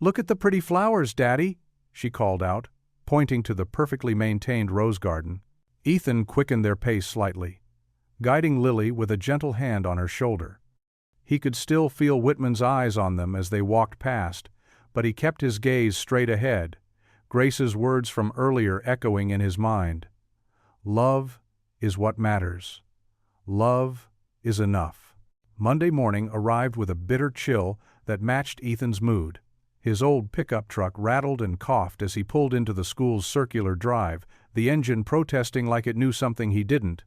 "Look at the pretty flowers, Daddy," she called out, pointing to the perfectly maintained rose garden. Ethan quickened their pace slightly, guiding Lily with a gentle hand on her shoulder. He could still feel Whitman's eyes on them as they walked past, but he kept his gaze straight ahead, Grace's words from earlier echoing in his mind. "Love is what matters. Love is enough." Monday morning arrived with a bitter chill that matched Ethan's mood. His old pickup truck rattled and coughed as he pulled into the school's circular drive, the engine protesting like it knew something he didn't.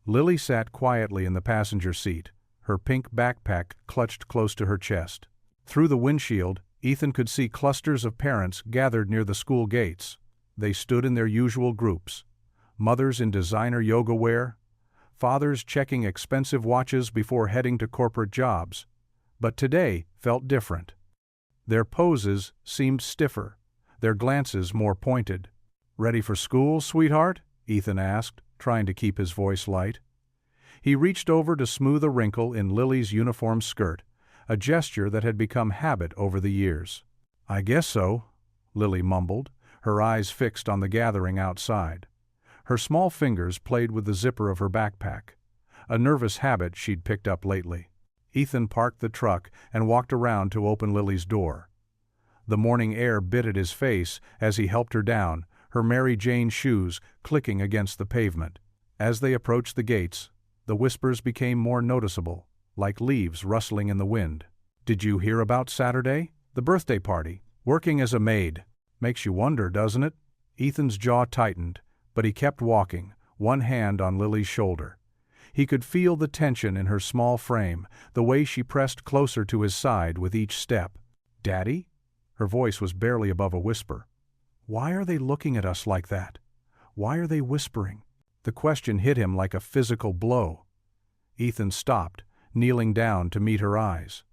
Lily sat quietly in the passenger seat, her pink backpack clutched close to her chest. Through the windshield, Ethan could see clusters of parents gathered near the school gates. They stood in their usual groups. Mothers in designer yoga wear, fathers checking expensive watches before heading to corporate jobs. But today felt different. Their poses seemed stiffer, their glances more pointed. "Ready for school, sweetheart?" Ethan asked, trying to keep his voice light. He reached over to smooth a wrinkle in Lily's uniform skirt, a gesture that had become habit over the years. "I guess so," Lily mumbled, her eyes fixed on the gathering outside. Her small fingers played with the zipper of her backpack, a nervous habit she'd picked up lately. Ethan parked the truck and walked around to open Lily's door. The morning air bit at his face as he helped her down, her Mary Jane shoes clicking against the pavement. As they approached the gates, the whispers became more noticeable, like leaves rustling in the wind. "Did you hear about Saturday? The birthday party? Working as a maid. Makes you wonder, doesn't it?" Ethan's jaw tightened, but he kept walking, one hand on Lily's shoulder. He could feel the tension in her small frame, the way she pressed closer to his side with each step. "Daddy?" Her voice was barely above a whisper. "Why are they looking at us like that? Why are they whispering?" The question hit him like a physical blow. Ethan stopped, kneeling down to meet her eyes.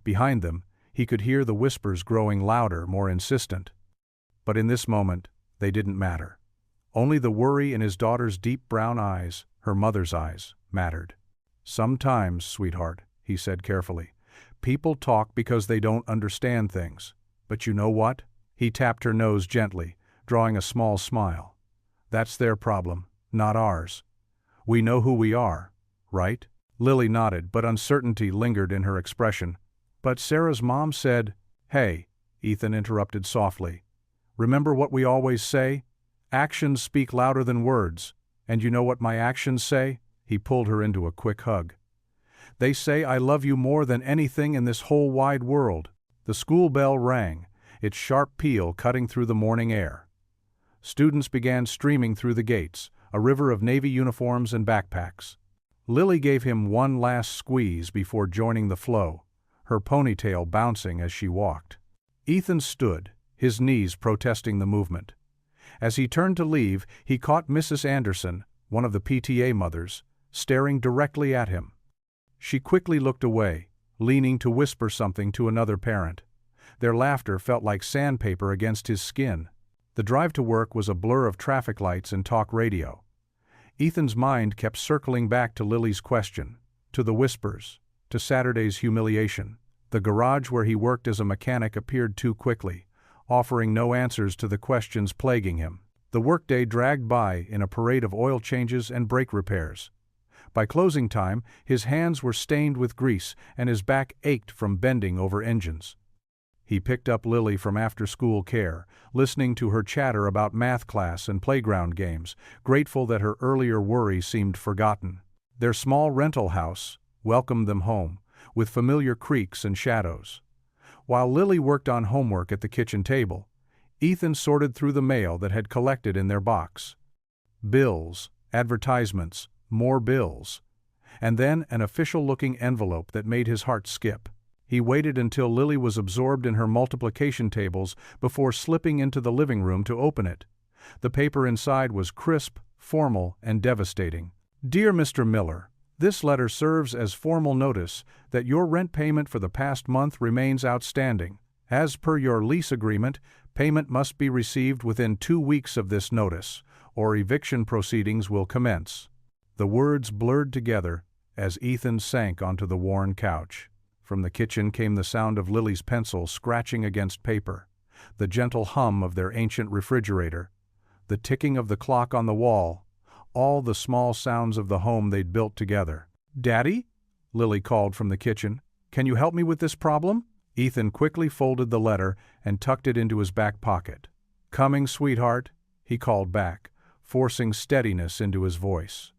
Behind them, he could hear the whispers growing louder, more insistent. But in this moment, they didn't matter. Only the worry in his daughter's deep brown eyes, her mother's eyes, mattered. "Sometimes, sweetheart," he said carefully, "people talk because they don't understand things. But you know what?" He tapped her nose gently, drawing a small smile. "That's their problem, not ours. We know who we are, right?" Lily nodded, but uncertainty lingered in her expression. "But Sarah's mom said—" "Hey," Ethan interrupted softly. "Remember what we always say? Actions speak louder than words. And you know what my actions say?" He pulled her into a quick hug. "They say I love you more than anything in this whole wide world." The school bell rang, its sharp peal cutting through the morning air. Students began streaming through the gates, a river of navy uniforms and backpacks. Lily gave him one last squeeze before joining the flow, her ponytail bouncing as she walked. Ethan stood, his knees protesting the movement. As he turned to leave, he caught Mrs. Anderson, one of the PTA mothers, staring directly at him. She quickly looked away, leaning to whisper something to another parent. Their laughter felt like sandpaper against his skin. The drive to work was a blur of traffic lights and talk radio. Ethan's mind kept circling back to Lily's question, to the whispers, to Saturday's humiliation. The garage where he worked as a mechanic appeared too quickly, offering no answers to the questions plaguing him. The workday dragged by in a parade of oil changes and brake repairs. By closing time, his hands were stained with grease and his back ached from bending over engines. He picked up Lily from after-school care, listening to her chatter about math class and playground games, grateful that her earlier worry seemed forgotten. Their small rental house welcomed them home, with familiar creaks and shadows. While Lily worked on homework at the kitchen table, Ethan sorted through the mail that had collected in their box. Bills, advertisements, more bills, and then an official-looking envelope that made his heart skip. He waited until Lily was absorbed in her multiplication tables before slipping into the living room to open it. The paper inside was crisp, formal, and devastating. "Dear Mr. Miller, this letter serves as formal notice that your rent payment for the past month remains outstanding. As per your lease agreement, payment must be received within 2 weeks of this notice, or eviction proceedings will commence." The words blurred together as Ethan sank onto the worn couch. From the kitchen came the sound of Lily's pencil scratching against paper, the gentle hum of their ancient refrigerator, the ticking of the clock on the wall, all the small sounds of the home they'd built together. "Daddy?" Lily called from the kitchen. "Can you help me with this problem?" Ethan quickly folded the letter and tucked it into his back pocket. "Coming, sweetheart," he called back, forcing steadiness into his voice.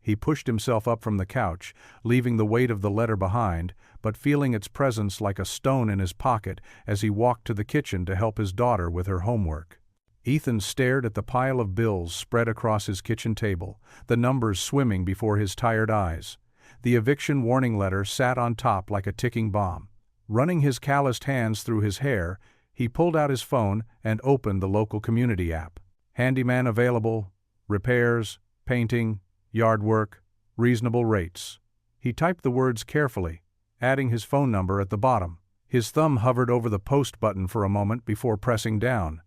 He pushed himself up from the couch, leaving the weight of the letter behind, but feeling its presence like a stone in his pocket as he walked to the kitchen to help his daughter with her homework. Ethan stared at the pile of bills spread across his kitchen table, the numbers swimming before his tired eyes. The eviction warning letter sat on top like a ticking bomb. Running his calloused hands through his hair, he pulled out his phone and opened the local community app. Handyman available, repairs, painting, yard work, reasonable rates. He typed the words carefully, adding his phone number at the bottom. His thumb hovered over the post button for a moment before pressing down.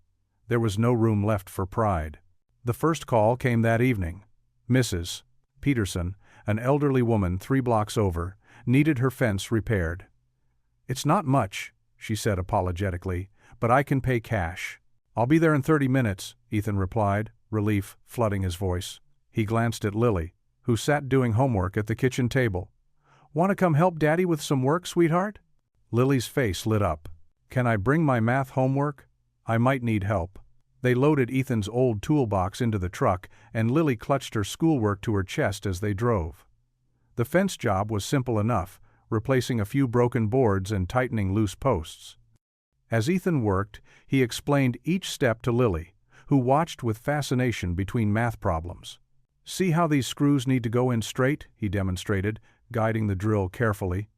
There was no room left for pride. The first call came that evening. Mrs. Peterson, an elderly woman 3 blocks over, needed her fence repaired. "It's not much," she said apologetically, "but I can pay cash." "I'll be there in 30 minutes, Ethan replied, relief flooding his voice. He glanced at Lily, who sat doing homework at the kitchen table. "Want to come help Daddy with some work, sweetheart?" Lily's face lit up. "Can I bring my math homework? I might need help." They loaded Ethan's old toolbox into the truck, and Lily clutched her schoolwork to her chest as they drove. The fence job was simple enough, replacing a few broken boards and tightening loose posts. As Ethan worked, he explained each step to Lily, who watched with fascination between math problems. "See how these screws need to go in straight?" he demonstrated, guiding the drill carefully.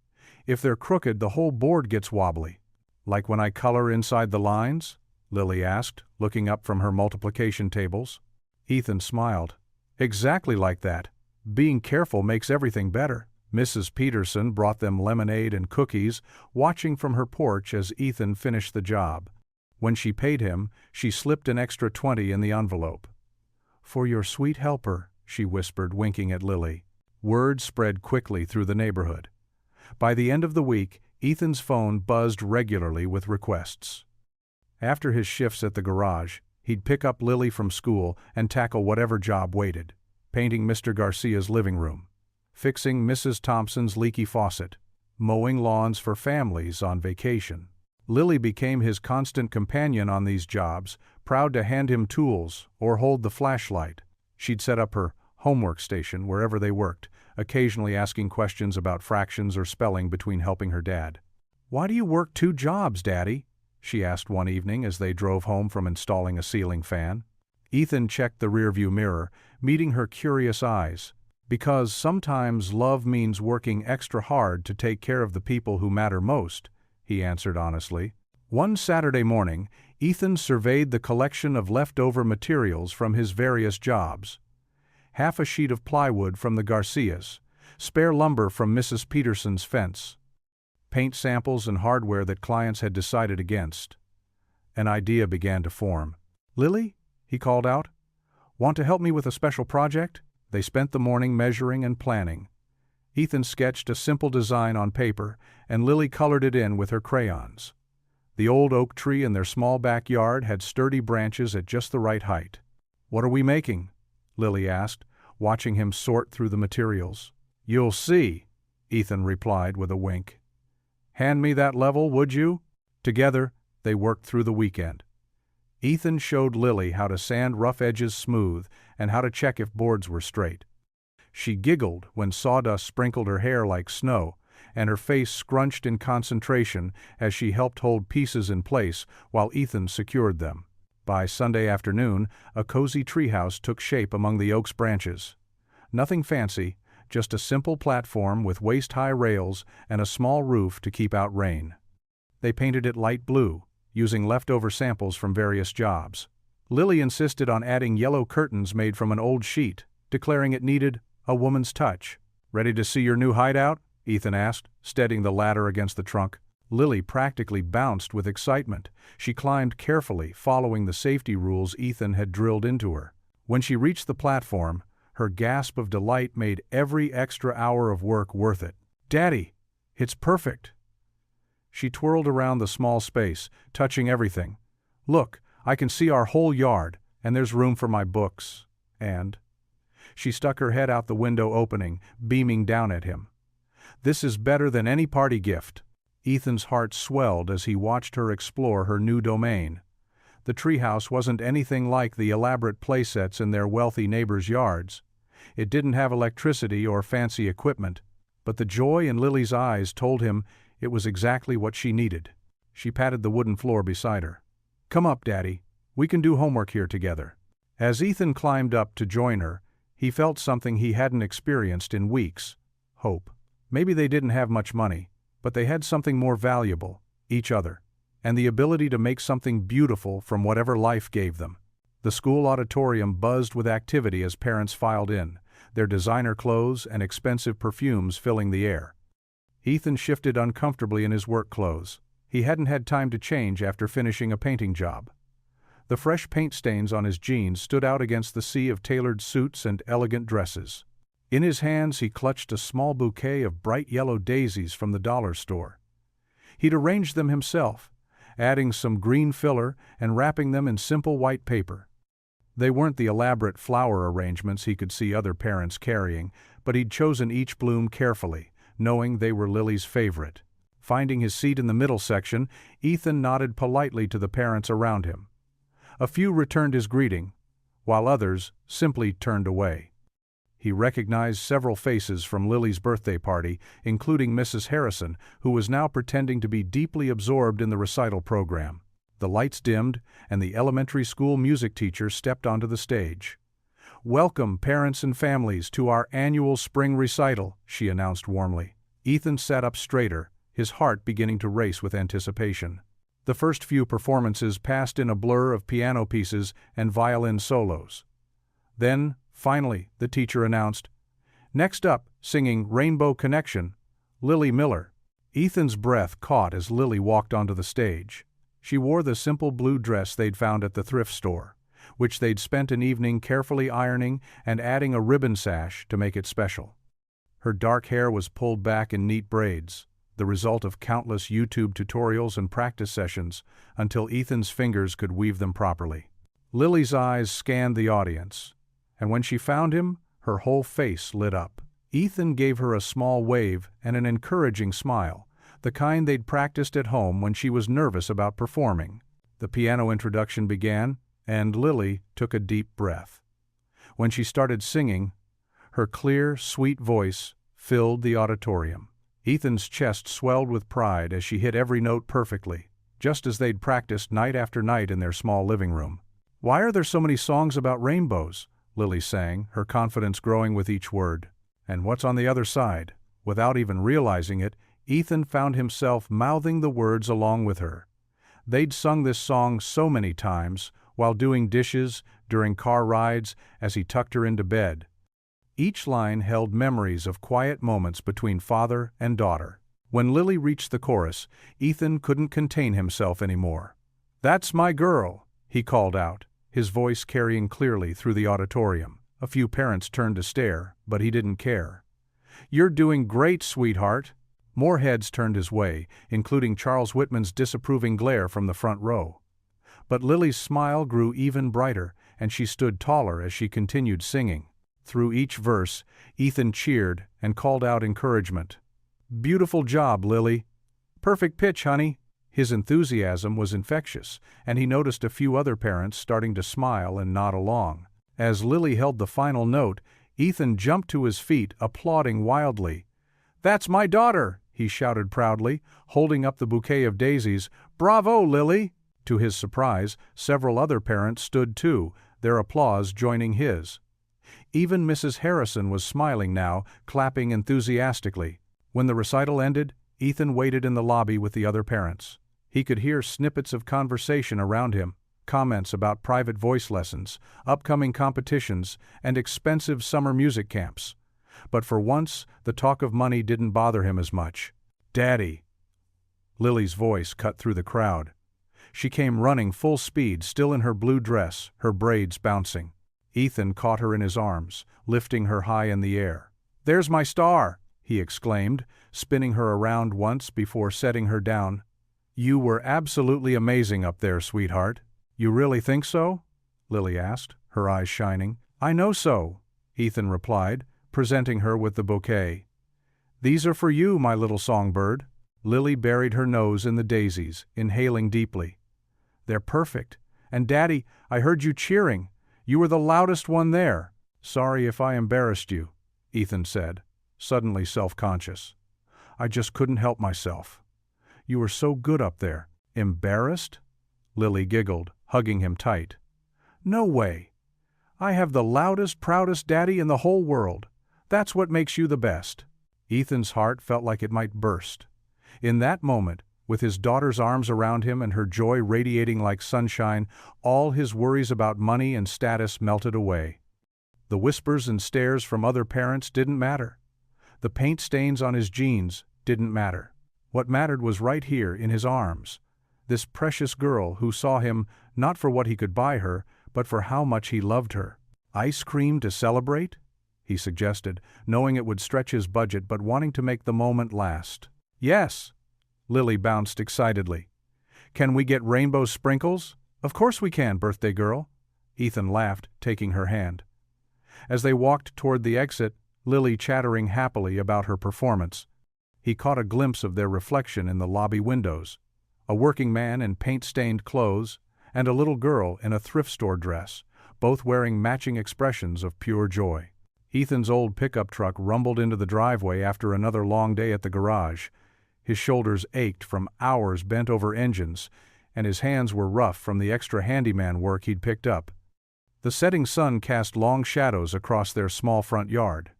"If they're crooked, the whole board gets wobbly." "Like when I color inside the lines?" Lily asked, looking up from her multiplication tables. Ethan smiled. "Exactly like that. Being careful makes everything better." Mrs. Peterson brought them lemonade and cookies, watching from her porch as Ethan finished the job. When she paid him, she slipped an extra 20 in the envelope. "For your sweet helper," she whispered, winking at Lily. Word spread quickly through the neighborhood. By the end of the week, Ethan's phone buzzed regularly with requests. After his shifts at the garage, he'd pick up Lily from school and tackle whatever job waited: painting Mr. Garcia's living room, fixing Mrs. Thompson's leaky faucet, mowing lawns for families on vacation. Lily became his constant companion on these jobs, proud to hand him tools or hold the flashlight. She'd set up her homework station wherever they worked, occasionally asking questions about fractions or spelling between helping her dad. "Why do you work 2 jobs, Daddy?" she asked one evening as they drove home from installing a ceiling fan. Ethan checked the rearview mirror, meeting her curious eyes. "Because sometimes love means working extra hard to take care of the people who matter most," he answered honestly. One Saturday morning, Ethan surveyed the collection of leftover materials from his various jobs. Half a sheet of plywood from the Garcias, spare lumber from Mrs. Peterson's fence, paint samples and hardware that clients had decided against. An idea began to form. "Lily?" he called out. "Want to help me with a special project?" They spent the morning measuring and planning. Ethan sketched a simple design on paper, and Lily colored it in with her crayons. The old oak tree in their small backyard had sturdy branches at just the right height. "What are we making?" Lily asked, watching him sort through the materials. "You'll see," Ethan replied with a wink. "Hand me that level, would you?" Together, they worked through the weekend. Ethan showed Lily how to sand rough edges smooth and how to check if boards were straight. She giggled when sawdust sprinkled her hair like snow, and her face scrunched in concentration as she helped hold pieces in place while Ethan secured them. By Sunday afternoon, a cozy treehouse took shape among the oak's branches. Nothing fancy, just a simple platform with waist-high rails and a small roof to keep out rain. They painted it light blue, using leftover samples from various jobs. Lily insisted on adding yellow curtains made from an old sheet, declaring it needed a woman's touch. "Ready to see your new hideout?" Ethan asked, steadying the ladder against the trunk. Lily practically bounced with excitement. She climbed carefully, following the safety rules Ethan had drilled into her. When she reached the platform, her gasp of delight made every extra hour of work worth it. "Daddy, it's perfect!" She twirled around the small space, touching everything. "Look, I can see our whole yard, and there's room for my books." And she stuck her head out the window opening, beaming down at him. "This is better than any party gift." Ethan's heart swelled as he watched her explore her new domain. The treehouse wasn't anything like the elaborate playsets in their wealthy neighbors' yards. It didn't have electricity or fancy equipment, but the joy in Lily's eyes told him it was exactly what she needed. She patted the wooden floor beside her. "Come up, Daddy. We can do homework here together." As Ethan climbed up to join her, he felt something he hadn't experienced in weeks: hope. Maybe they didn't have much money, but they had something more valuable: each other, and the ability to make something beautiful from whatever life gave them. The school auditorium buzzed with activity as parents filed in, their designer clothes and expensive perfumes filling the air. Ethan shifted uncomfortably in his work clothes. He hadn't had time to change after finishing a painting job. The fresh paint stains on his jeans stood out against the sea of tailored suits and elegant dresses. In his hands he clutched a small bouquet of bright yellow daisies from the dollar store. He'd arranged them himself, adding some green filler and wrapping them in simple white paper. They weren't the elaborate flower arrangements he could see other parents carrying, but he'd chosen each bloom carefully, knowing they were Lily's favorite. Finding his seat in the middle section, Ethan nodded politely to the parents around him. A few returned his greeting, while others simply turned away. He recognized several faces from Lily's birthday party, including Mrs. Harrison, who was now pretending to be deeply absorbed in the recital program. The lights dimmed, and the elementary school music teacher stepped onto the stage. "Welcome, parents and families, to our annual spring recital," she announced warmly. Ethan sat up straighter, his heart beginning to race with anticipation. The first few performances passed in a blur of piano pieces and violin solos. Then, finally, the teacher announced, "Next up, singing Rainbow Connection, Lily Miller." Ethan's breath caught as Lily walked onto the stage. She wore the simple blue dress they'd found at the thrift store, which they'd spent an evening carefully ironing and adding a ribbon sash to make it special. Her dark hair was pulled back in neat braids, the result of countless YouTube tutorials and practice sessions, until Ethan's fingers could weave them properly. Lily's eyes scanned the audience, and when she found him, her whole face lit up. Ethan gave her a small wave and an encouraging smile, the kind they'd practiced at home when she was nervous about performing. The piano introduction began, and Lily took a deep breath. When she started singing, her clear, sweet voice filled the auditorium. Ethan's chest swelled with pride as she hit every note perfectly, just as they'd practiced night after night in their small living room. "Why are there so many songs about rainbows?" Lily sang, her confidence growing with each word. "And what's on the other side?" Without even realizing it, Ethan found himself mouthing the words along with her. They'd sung this song so many times, while doing dishes, during car rides, as he tucked her into bed. Each line held memories of quiet moments between father and daughter. When Lily reached the chorus, Ethan couldn't contain himself anymore. "That's my girl," he called out, his voice carrying clearly through the auditorium. A few parents turned to stare, but he didn't care. "You're doing great, sweetheart." More heads turned his way, including Charles Whitman's disapproving glare from the front row. But Lily's smile grew even brighter, and she stood taller as she continued singing. Through each verse, Ethan cheered and called out encouragement. "Beautiful job, Lily. Perfect pitch, honey." His enthusiasm was infectious, and he noticed a few other parents starting to smile and nod along. As Lily held the final note, Ethan jumped to his feet, applauding wildly. "That's my daughter!" he shouted proudly, holding up the bouquet of daisies. "Bravo, Lily!" To his surprise, several other parents stood too, their applause joining his. Even Mrs. Harrison was smiling now, clapping enthusiastically. When the recital ended, Ethan waited in the lobby with the other parents. He could hear snippets of conversation around him, comments about private voice lessons, upcoming competitions, and expensive summer music camps. But for once, the talk of money didn't bother him as much. "Daddy!" Lily's voice cut through the crowd. She came running full speed, still in her blue dress, her braids bouncing. Ethan caught her in his arms, lifting her high in the air. "There's my star!" he exclaimed, spinning her around once before setting her down. "You were absolutely amazing up there, sweetheart." "You really think so?" Lily asked, her eyes shining. "I know so," Ethan replied, presenting her with the bouquet. "These are for you, my little songbird." Lily buried her nose in the daisies, inhaling deeply. "They're perfect. And Daddy, I heard you cheering. You were the loudest one there." "Sorry if I embarrassed you," Ethan said, suddenly self-conscious. "I just couldn't help myself. You were so good up there." "Embarrassed?" Lily giggled. hugging him tight. "No way. I have the loudest, proudest daddy in the whole world. That's what makes you the best." Ethan's heart felt like it might burst. In that moment, with his daughter's arms around him and her joy radiating like sunshine, all his worries about money and status melted away. The whispers and stares from other parents didn't matter. The paint stains on his jeans didn't matter. What mattered was right here in his arms. This precious girl who saw him not for what he could buy her, but for how much he loved her. "Ice cream to celebrate?" he suggested, knowing it would stretch his budget but wanting to make the moment last. "Yes," Lily bounced excitedly. "Can we get rainbow sprinkles?" "Of course we can, birthday girl." Ethan laughed, taking her hand. As they walked toward the exit, Lily chattering happily about her performance, he caught a glimpse of their reflection in the lobby windows. A working man in paint-stained clothes, and a little girl in a thrift store dress, both wearing matching expressions of pure joy. Ethan's old pickup truck rumbled into the driveway after another long day at the garage. His shoulders ached from hours bent over engines, and his hands were rough from the extra handyman work he'd picked up. The setting sun cast long shadows across their small front yard,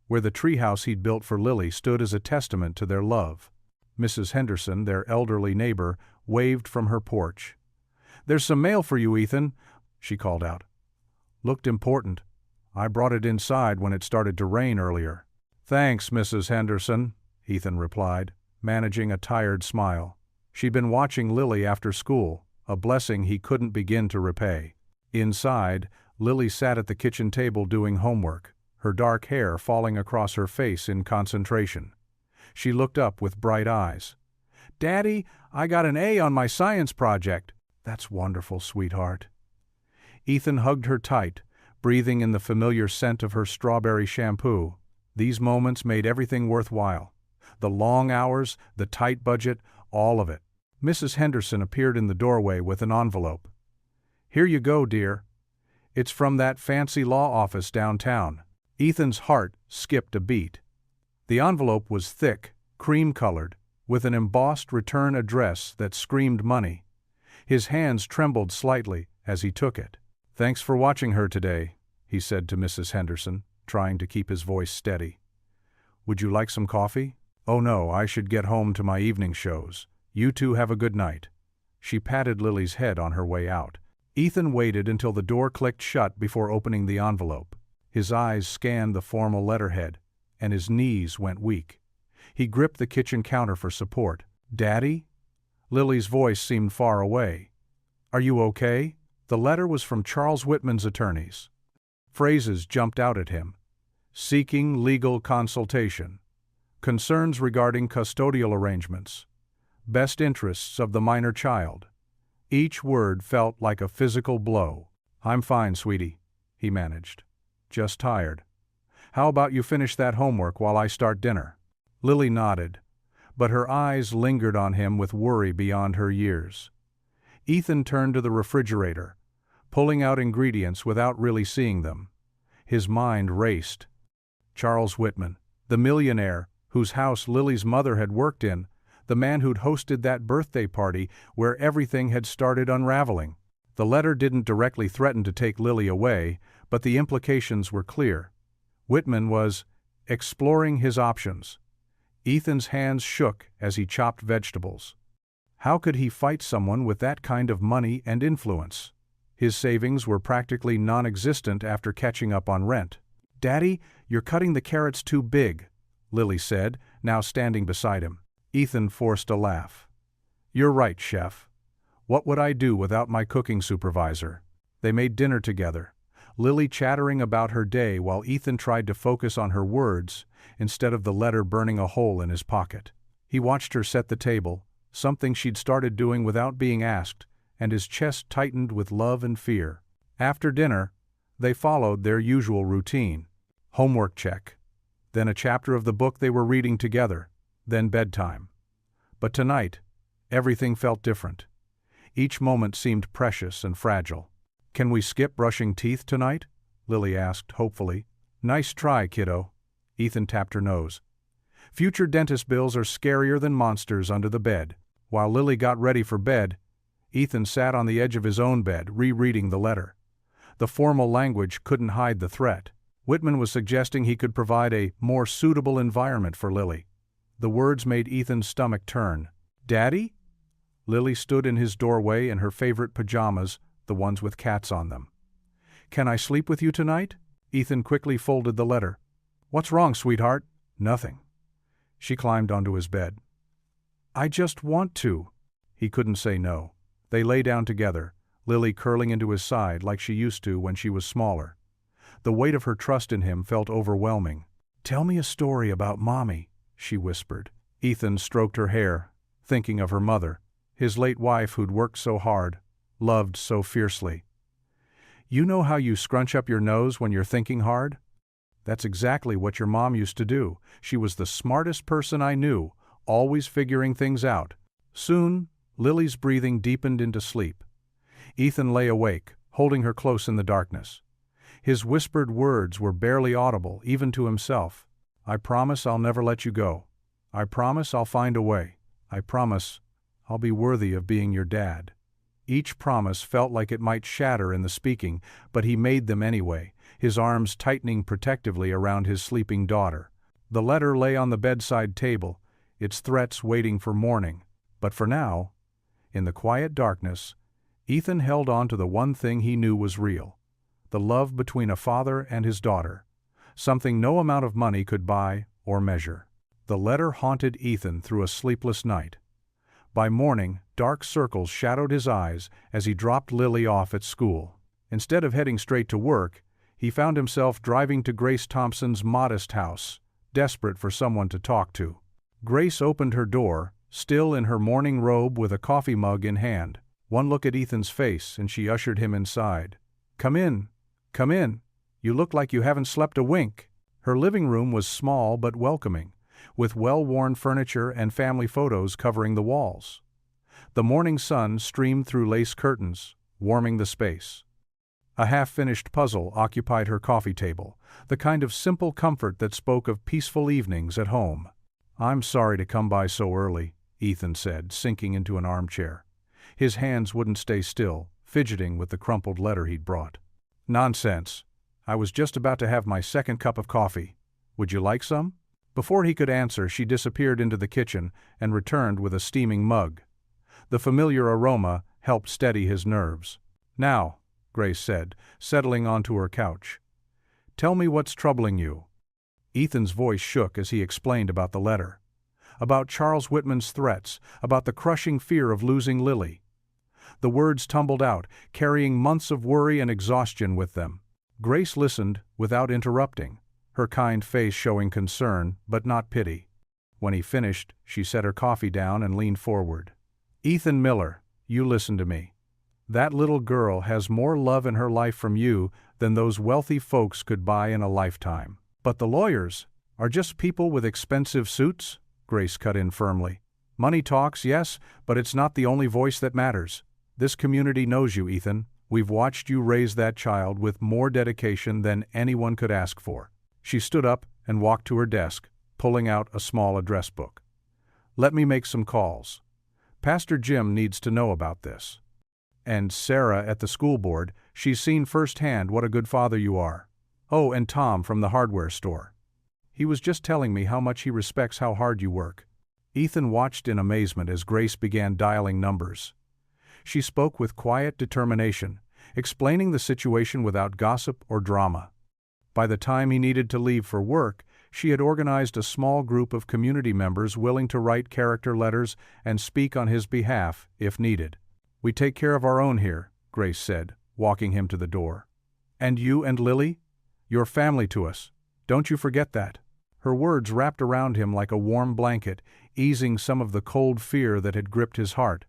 where the treehouse he'd built for Lily stood as a testament to their love. Mrs. Henderson, their elderly neighbor, waved from her porch. "There's some mail for you, Ethan," she called out. "Looked important. I brought it inside when it started to rain earlier." "Thanks, Mrs. Henderson," Ethan replied, managing a tired smile. She'd been watching Lily after school, a blessing he couldn't begin to repay. Inside, Lily sat at the kitchen table doing homework, her dark hair falling across her face in concentration. She looked up with bright eyes. "Daddy, I got an A on my science project." "That's wonderful, sweetheart." Ethan hugged her tight, breathing in the familiar scent of her strawberry shampoo. These moments made everything worthwhile. The long hours, the tight budget, all of it. Mrs. Henderson appeared in the doorway with an envelope. "Here you go, dear. It's from that fancy law office downtown." Ethan's heart skipped a beat. The envelope was thick, cream-colored, with an embossed return address that screamed money. His hands trembled slightly as he took it. "Thanks for watching her today," he said to Mrs. Henderson, trying to keep his voice steady. "Would you like some coffee?" "Oh no, I should get home to my evening shows. You two have a good night." She patted Lily's head on her way out. Ethan waited until the door clicked shut before opening the envelope. His eyes scanned the formal letterhead, and his knees went weak. He gripped the kitchen counter for support. "Daddy?" Lily's voice seemed far away. "Are you okay?" The letter was from Charles Whitman's attorneys. Phrases jumped out at him. "Seeking legal consultation. Concerns regarding custodial arrangements. Best interests of the minor child." Each word felt like a physical blow. "I'm fine, sweetie," he managed. "Just tired. How about you finish that homework while I start dinner?" Lily nodded, but her eyes lingered on him with worry beyond her years. Ethan turned to the refrigerator, pulling out ingredients without really seeing them. His mind raced. Charles Whitman, the millionaire whose house Lily's mother had worked in, the man who'd hosted that birthday party where everything had started unraveling. The letter didn't directly threaten to take Lily away, but the implications were clear. Whitman was exploring his options. Ethan's hands shook as he chopped vegetables. How could he fight someone with that kind of money and influence? His savings were practically non-existent after catching up on rent. "Daddy, you're cutting the carrots too big," Lily said, now standing beside him. Ethan forced a laugh. "You're right, chef. What would I do without my cooking supervisor?" They made dinner together, Lily chattering about her day while Ethan tried to focus on her words instead of the letter burning a hole in his pocket. He watched her set the table, something she'd started doing without being asked, and his chest tightened with love and fear. After dinner, they followed their usual routine. Homework check. Then a chapter of the book they were reading together. Then bedtime. But tonight, everything felt different. Each moment seemed precious and fragile. "Can we skip brushing teeth tonight?" Lily asked hopefully. "Nice try, kiddo." Ethan tapped her nose. "Future dentist bills are scarier than monsters under the bed." While Lily got ready for bed, Ethan sat on the edge of his own bed, rereading the letter. The formal language couldn't hide the threat. Whitman was suggesting he could provide a more suitable environment for Lily. The words made Ethan's stomach turn. "Daddy?" Lily stood in his doorway in her favorite pajamas, the ones with cats on them. "Can I sleep with you tonight?" Ethan quickly folded the letter. "What's wrong, sweetheart?" "Nothing." She climbed onto his bed. "I just want to." He couldn't say no. They lay down together, Lily curling into his side like she used to when she was smaller. The weight of her trust in him felt overwhelming. "Tell me a story about Mommy," she whispered. Ethan stroked her hair, thinking of her mother, his late wife who'd worked so hard, loved so fiercely. "You know how you scrunch up your nose when you're thinking hard? That's exactly what your mom used to do. She was the smartest person I knew, always figuring things out." Soon, Lily's breathing deepened into sleep. Ethan lay awake, holding her close in the darkness. His whispered words were barely audible, even to himself. "I promise I'll never let you go. I promise I'll find a way. I promise I'll be worthy of being your dad." Each promise felt like it might shatter in the speaking, but he made them anyway, his arms tightening protectively around his sleeping daughter. The letter lay on the bedside table, its threats waiting for morning. But for now, in the quiet darkness, Ethan held on to the one thing he knew was real: the love between a father and his daughter, something no amount of money could buy or measure. The letter haunted Ethan through a sleepless night. By morning, dark circles shadowed his eyes as he dropped Lily off at school. Instead of heading straight to work, he found himself driving to Grace Thompson's modest house, desperate for someone to talk to. Grace opened her door, still in her morning robe with a coffee mug in hand. One look at Ethan's face and she ushered him inside. Come in. You look like you haven't slept a wink." Her living room was small but welcoming, with well-worn furniture and family photos covering the walls. The morning sun streamed through lace curtains, warming the space. A half-finished puzzle occupied her coffee table, the kind of simple comfort that spoke of peaceful evenings at home. "I'm sorry to come by so early," Ethan said, sinking into an armchair. His hands wouldn't stay still, fidgeting with the crumpled letter he'd brought. "Nonsense. I was just about to have my second cup of coffee. Would you like some?" Before he could answer, she disappeared into the kitchen and returned with a steaming mug. The familiar aroma helped steady his nerves. "Now," Grace said, settling onto her couch, "tell me what's troubling you." Ethan's voice shook as he explained about the letter, about Charles Whitman's threats, about the crushing fear of losing Lily. The words tumbled out, carrying months of worry and exhaustion with them. Grace listened without interrupting, her kind face showing concern but not pity. When he finished, she set her coffee down and leaned forward. "Ethan Miller, you listen to me. That little girl has more love in her life from you than those wealthy folks could buy in a lifetime." "But the lawyers are just people with expensive suits," Grace cut in firmly. "Money talks, yes, but it's not the only voice that matters. This community knows you, Ethan. We've watched you raise that child with more dedication than anyone could ask for." She stood up and walked to her desk, pulling out a small address book. "Let me make some calls. Pastor Jim needs to know about this. And Sarah at the school board, she's seen firsthand what a good father you are. Oh, and Tom from the hardware store. He was just telling me how much he respects how hard you work." Ethan watched in amazement as Grace began dialing numbers. She spoke with quiet determination, explaining the situation without gossip or drama. By the time he needed to leave for work, she had organized a small group of community members willing to write character letters and speak on his behalf if needed. "We take care of our own here," Grace said, walking him to the door. "And you and Lily? You're family to us. Don't you forget that." Her words wrapped around him like a warm blanket, easing some of the cold fear that had gripped his heart.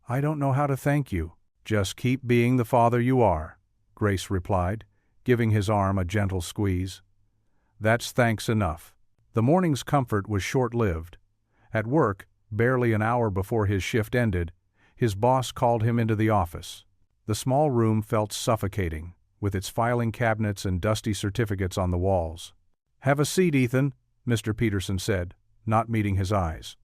"I don't know how to thank you." "Just keep being the father you are," Grace replied, giving his arm a gentle squeeze. "That's thanks enough." The morning's comfort was short-lived. At work, barely an hour before his shift ended, his boss called him into the office. The small room felt suffocating, with its filing cabinets and dusty certificates on the walls. "Have a seat, Ethan," Mr. Peterson said, not meeting his eyes.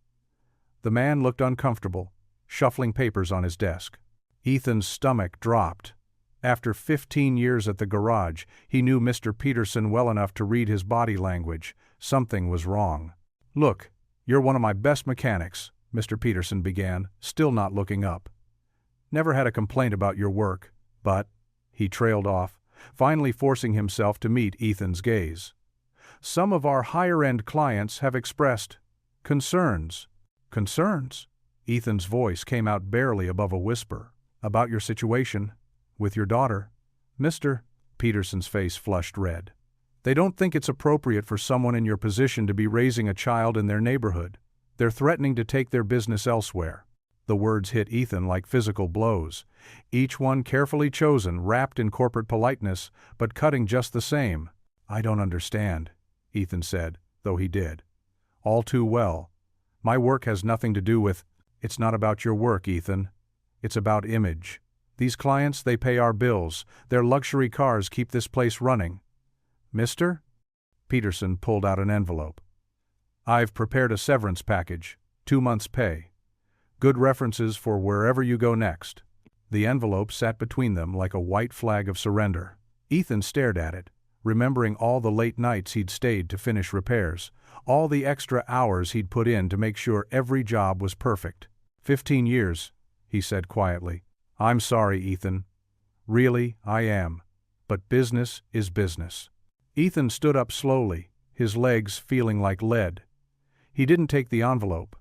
The man looked uncomfortable, shuffling papers on his desk. Ethan's stomach dropped. After 15 years at the garage, he knew Mr. Peterson well enough to read his body language. Something was wrong. "Look, you're one of my best mechanics," Mr. Peterson began, still not looking up. "Never had a complaint about your work, but," he trailed off, finally forcing himself to meet Ethan's gaze. "Some of our higher-end clients have expressed concerns." "Concerns?" Ethan's voice came out barely above a whisper. "About your situation with your daughter." Mr. Peterson's face flushed red. "They don't think it's appropriate for someone in your position to be raising a child in their neighborhood. They're threatening to take their business elsewhere." The words hit Ethan like physical blows, each one carefully chosen, wrapped in corporate politeness, but cutting just the same. "I don't understand," Ethan said, though he did. "All too well. My work has nothing to do with—" "It's not about your work, Ethan. It's about image. These clients, they pay our bills. Their luxury cars keep this place running." "Mr.?" Peterson pulled out an envelope. "I've prepared a severance package, 2 months' pay. Good references for wherever you go next." The envelope sat between them like a white flag of surrender. Ethan stared at it, remembering all the late nights he'd stayed to finish repairs, all the extra hours he'd put in to make sure every job was perfect. 15 years, he said quietly. "I'm sorry, Ethan. Really, I am. But business is business." Ethan stood up slowly, his legs feeling like lead. He didn't take the envelope.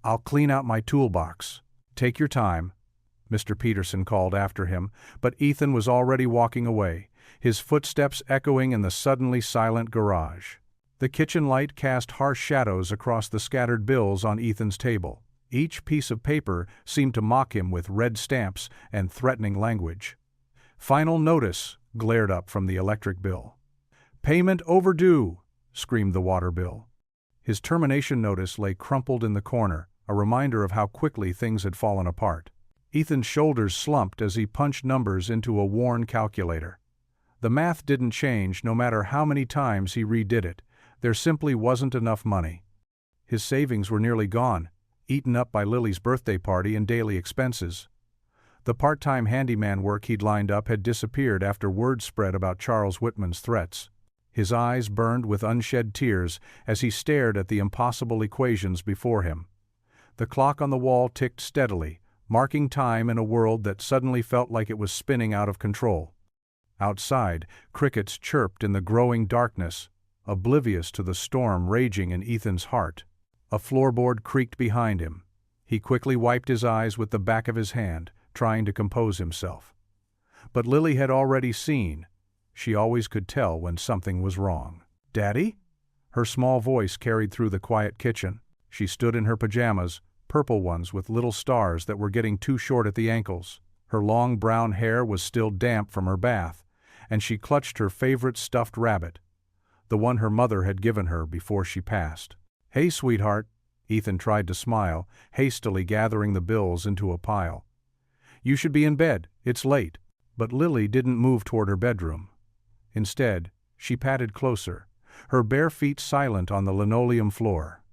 "I'll clean out my toolbox." "Take your time," Mr. Peterson called after him, but Ethan was already walking away, his footsteps echoing in the suddenly silent garage. The kitchen light cast harsh shadows across the scattered bills on Ethan's table. Each piece of paper seemed to mock him with red stamps and threatening language. "Final notice," glared up from the electric bill. "Payment overdue," screamed the water bill. His termination notice lay crumpled in the corner, a reminder of how quickly things had fallen apart. Ethan's shoulders slumped as he punched numbers into a worn calculator. The math didn't change no matter how many times he redid it. There simply wasn't enough money. His savings were nearly gone, eaten up by Lily's birthday party and daily expenses. The part-time handyman work he'd lined up had disappeared after word spread about Charles Whitman's threats. His eyes burned with unshed tears as he stared at the impossible equations before him. The clock on the wall ticked steadily, marking time in a world that suddenly felt like it was spinning out of control. Outside, crickets chirped in the growing darkness, oblivious to the storm raging in Ethan's heart. A floorboard creaked behind him. He quickly wiped his eyes with the back of his hand, trying to compose himself. But Lily had already seen. She always could tell when something was wrong. "Daddy?" Her small voice carried through the quiet kitchen. She stood in her pajamas, purple ones with little stars that were getting too short at the ankles. Her long brown hair was still damp from her bath, and she clutched her favorite stuffed rabbit, the one her mother had given her before she passed. "Hey, sweetheart." Ethan tried to smile, hastily gathering the bills into a pile. "You should be in bed, it's late." But Lily didn't move toward her bedroom. Instead, she patted closer, her bare feet silent on the linoleum floor.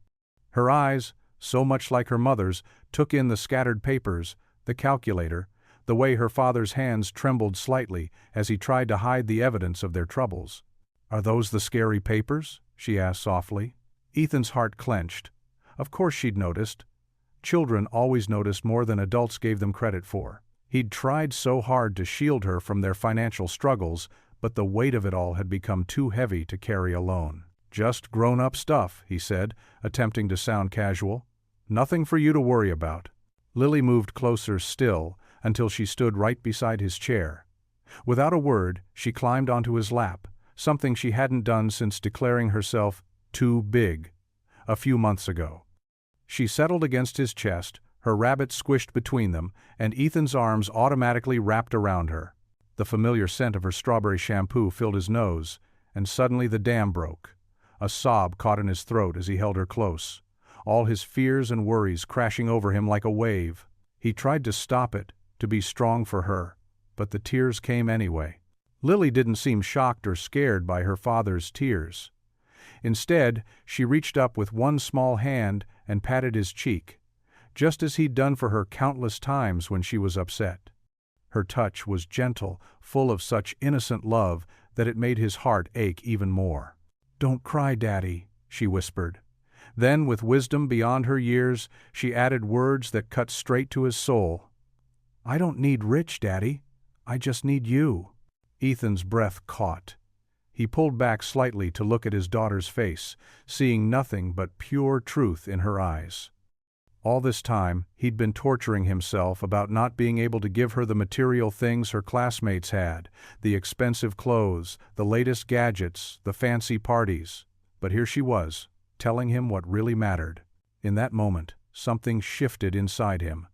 Her eyes, so much like her mother's, took in the scattered papers, the calculator, the way her father's hands trembled slightly as he tried to hide the evidence of their troubles. "Are those the scary papers?" she asked softly. Ethan's heart clenched. Of course she'd noticed. Children always noticed more than adults gave them credit for. He'd tried so hard to shield her from their financial struggles, but the weight of it all had become too heavy to carry alone. "Just grown-up stuff," he said, attempting to sound casual. "Nothing for you to worry about." Lily moved closer still until she stood right beside his chair. Without a word, she climbed onto his lap, something she hadn't done since declaring herself too big a few months ago. She settled against his chest, her rabbit squished between them, and Ethan's arms automatically wrapped around her. The familiar scent of her strawberry shampoo filled his nose, and suddenly the dam broke. A sob caught in his throat as he held her close, all his fears and worries crashing over him like a wave. He tried to stop it, to be strong for her, but the tears came anyway. Lily didn't seem shocked or scared by her father's tears. Instead, she reached up with one small hand and patted his cheek, just as he'd done for her countless times when she was upset. Her touch was gentle, full of such innocent love that it made his heart ache even more. "Don't cry, Daddy," she whispered. Then, with wisdom beyond her years, she added words that cut straight to his soul. "I don't need rich, Daddy. I just need you." Ethan's breath caught. He pulled back slightly to look at his daughter's face, seeing nothing but pure truth in her eyes. All this time, he'd been torturing himself about not being able to give her the material things her classmates had, the expensive clothes, the latest gadgets, the fancy parties. But here she was, telling him what really mattered. In that moment, something shifted inside him.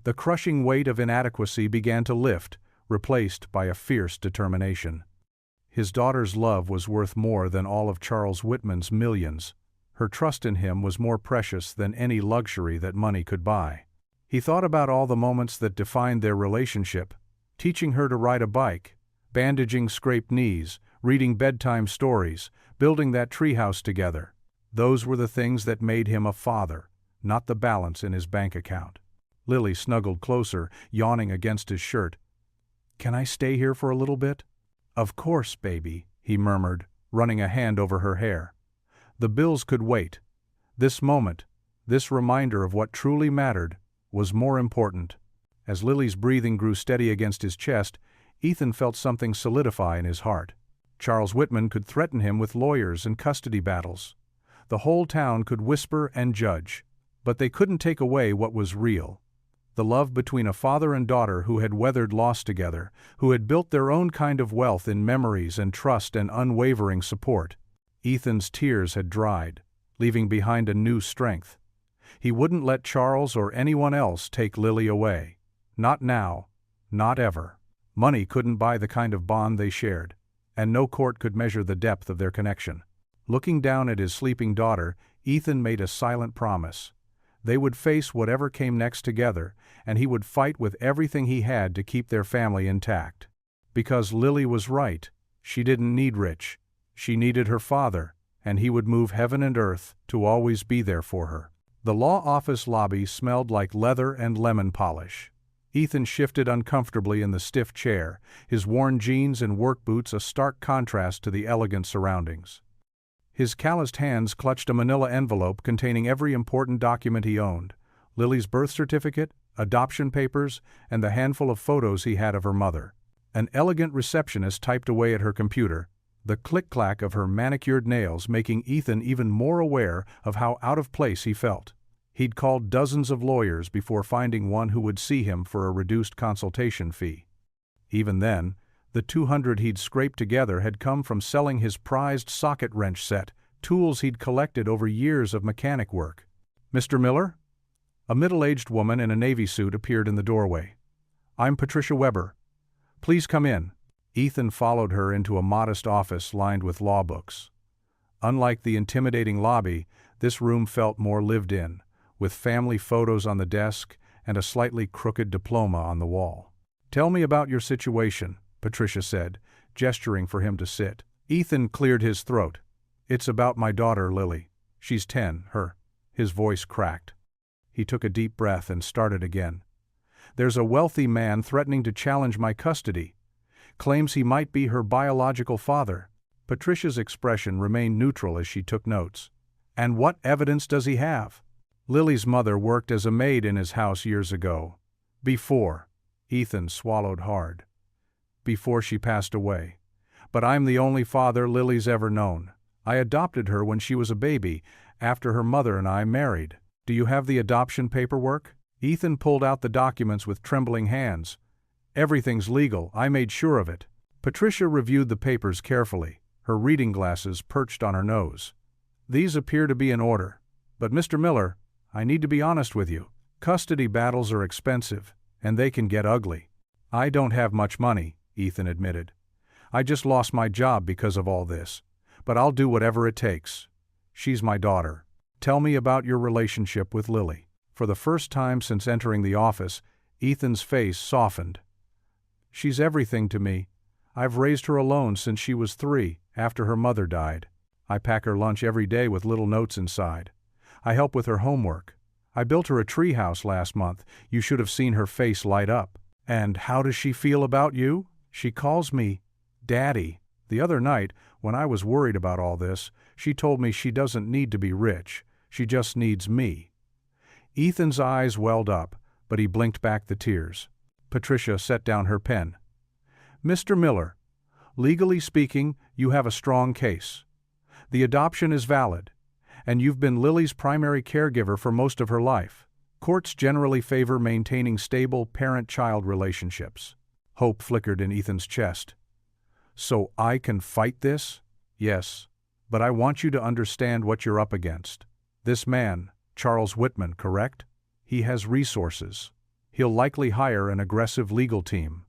The crushing weight of inadequacy began to lift, replaced by a fierce determination. His daughter's love was worth more than all of Charles Whitman's millions. Her trust in him was more precious than any luxury that money could buy. He thought about all the moments that defined their relationship, teaching her to ride a bike, bandaging scraped knees, reading bedtime stories, building that treehouse together. Those were the things that made him a father, not the balance in his bank account. Lily snuggled closer, yawning against his shirt. "Can I stay here for a little bit?" "Of course, baby," he murmured, running a hand over her hair. The bills could wait. This moment, this reminder of what truly mattered, was more important. As Lily's breathing grew steady against his chest, Ethan felt something solidify in his heart. Charles Whitman could threaten him with lawyers and custody battles. The whole town could whisper and judge, but they couldn't take away what was real. The love between a father and daughter who had weathered loss together, who had built their own kind of wealth in memories and trust and unwavering support. Ethan's tears had dried, leaving behind a new strength. He wouldn't let Charles or anyone else take Lily away. Not now, not ever. Money couldn't buy the kind of bond they shared, and no court could measure the depth of their connection. Looking down at his sleeping daughter, Ethan made a silent promise. They would face whatever came next together, and he would fight with everything he had to keep their family intact. Because Lily was right, she didn't need Rich. She needed her father, and he would move heaven and earth to always be there for her. The law office lobby smelled like leather and lemon polish. Ethan shifted uncomfortably in the stiff chair, his worn jeans and work boots a stark contrast to the elegant surroundings. His calloused hands clutched a manila envelope containing every important document he owned: Lily's birth certificate, adoption papers, and the handful of photos he had of her mother. An elegant receptionist typed away at her computer, the click-clack of her manicured nails making Ethan even more aware of how out of place he felt. He'd called dozens of lawyers before finding one who would see him for a reduced consultation fee. Even then, the $200 he'd scraped together had come from selling his prized socket wrench set, tools he'd collected over years of mechanic work. "Mr. Miller?" A middle-aged woman in a navy suit appeared in the doorway. "I'm Patricia Weber. Please come in." Ethan followed her into a modest office lined with law books. Unlike the intimidating lobby, this room felt more lived in, with family photos on the desk and a slightly crooked diploma on the wall. "Tell me about your situation," Patricia said, gesturing for him to sit. Ethan cleared his throat. "It's about my daughter, Lily. She's 10, her." His voice cracked. He took a deep breath and started again. "There's a wealthy man threatening to challenge my custody. Claims he might be her biological father." Patricia's expression remained neutral as she took notes. "And what evidence does he have?" "Lily's mother worked as a maid in his house years ago. Before." Ethan swallowed hard. "Before she passed away. But I'm the only father Lily's ever known. I adopted her when she was a baby, after her mother and I married. Do you have the adoption paperwork?" Ethan pulled out the documents with trembling hands. "Everything's legal, I made sure of it." Patricia reviewed the papers carefully, her reading glasses perched on her nose. "These appear to be in order. But Mr. Miller, I need to be honest with you. Custody battles are expensive, and they can get ugly." "I don't have much money," Ethan admitted. "I just lost my job because of all this. But I'll do whatever it takes. She's my daughter. Tell me about your relationship with Lily." For the first time since entering the office, Ethan's face softened. "She's everything to me. I've raised her alone since she was 3, after her mother died. I pack her lunch every day with little notes inside. I help with her homework. I built her a treehouse last month. You should have seen her face light up. And how does she feel about you? She calls me Daddy. The other night, when I was worried about all this, she told me she doesn't need to be rich. She just needs me. Ethan's eyes welled up, but he blinked back the tears. Patricia set down her pen. Mr. Miller, legally speaking, you have a strong case. The adoption is valid, and you've been Lily's primary caregiver for most of her life. Courts generally favor maintaining stable parent-child relationships. Hope flickered in Ethan's chest. So I can fight this? Yes, but I want you to understand what you're up against. This man, Charles Whitman, correct? He has resources. He'll likely hire an aggressive legal team.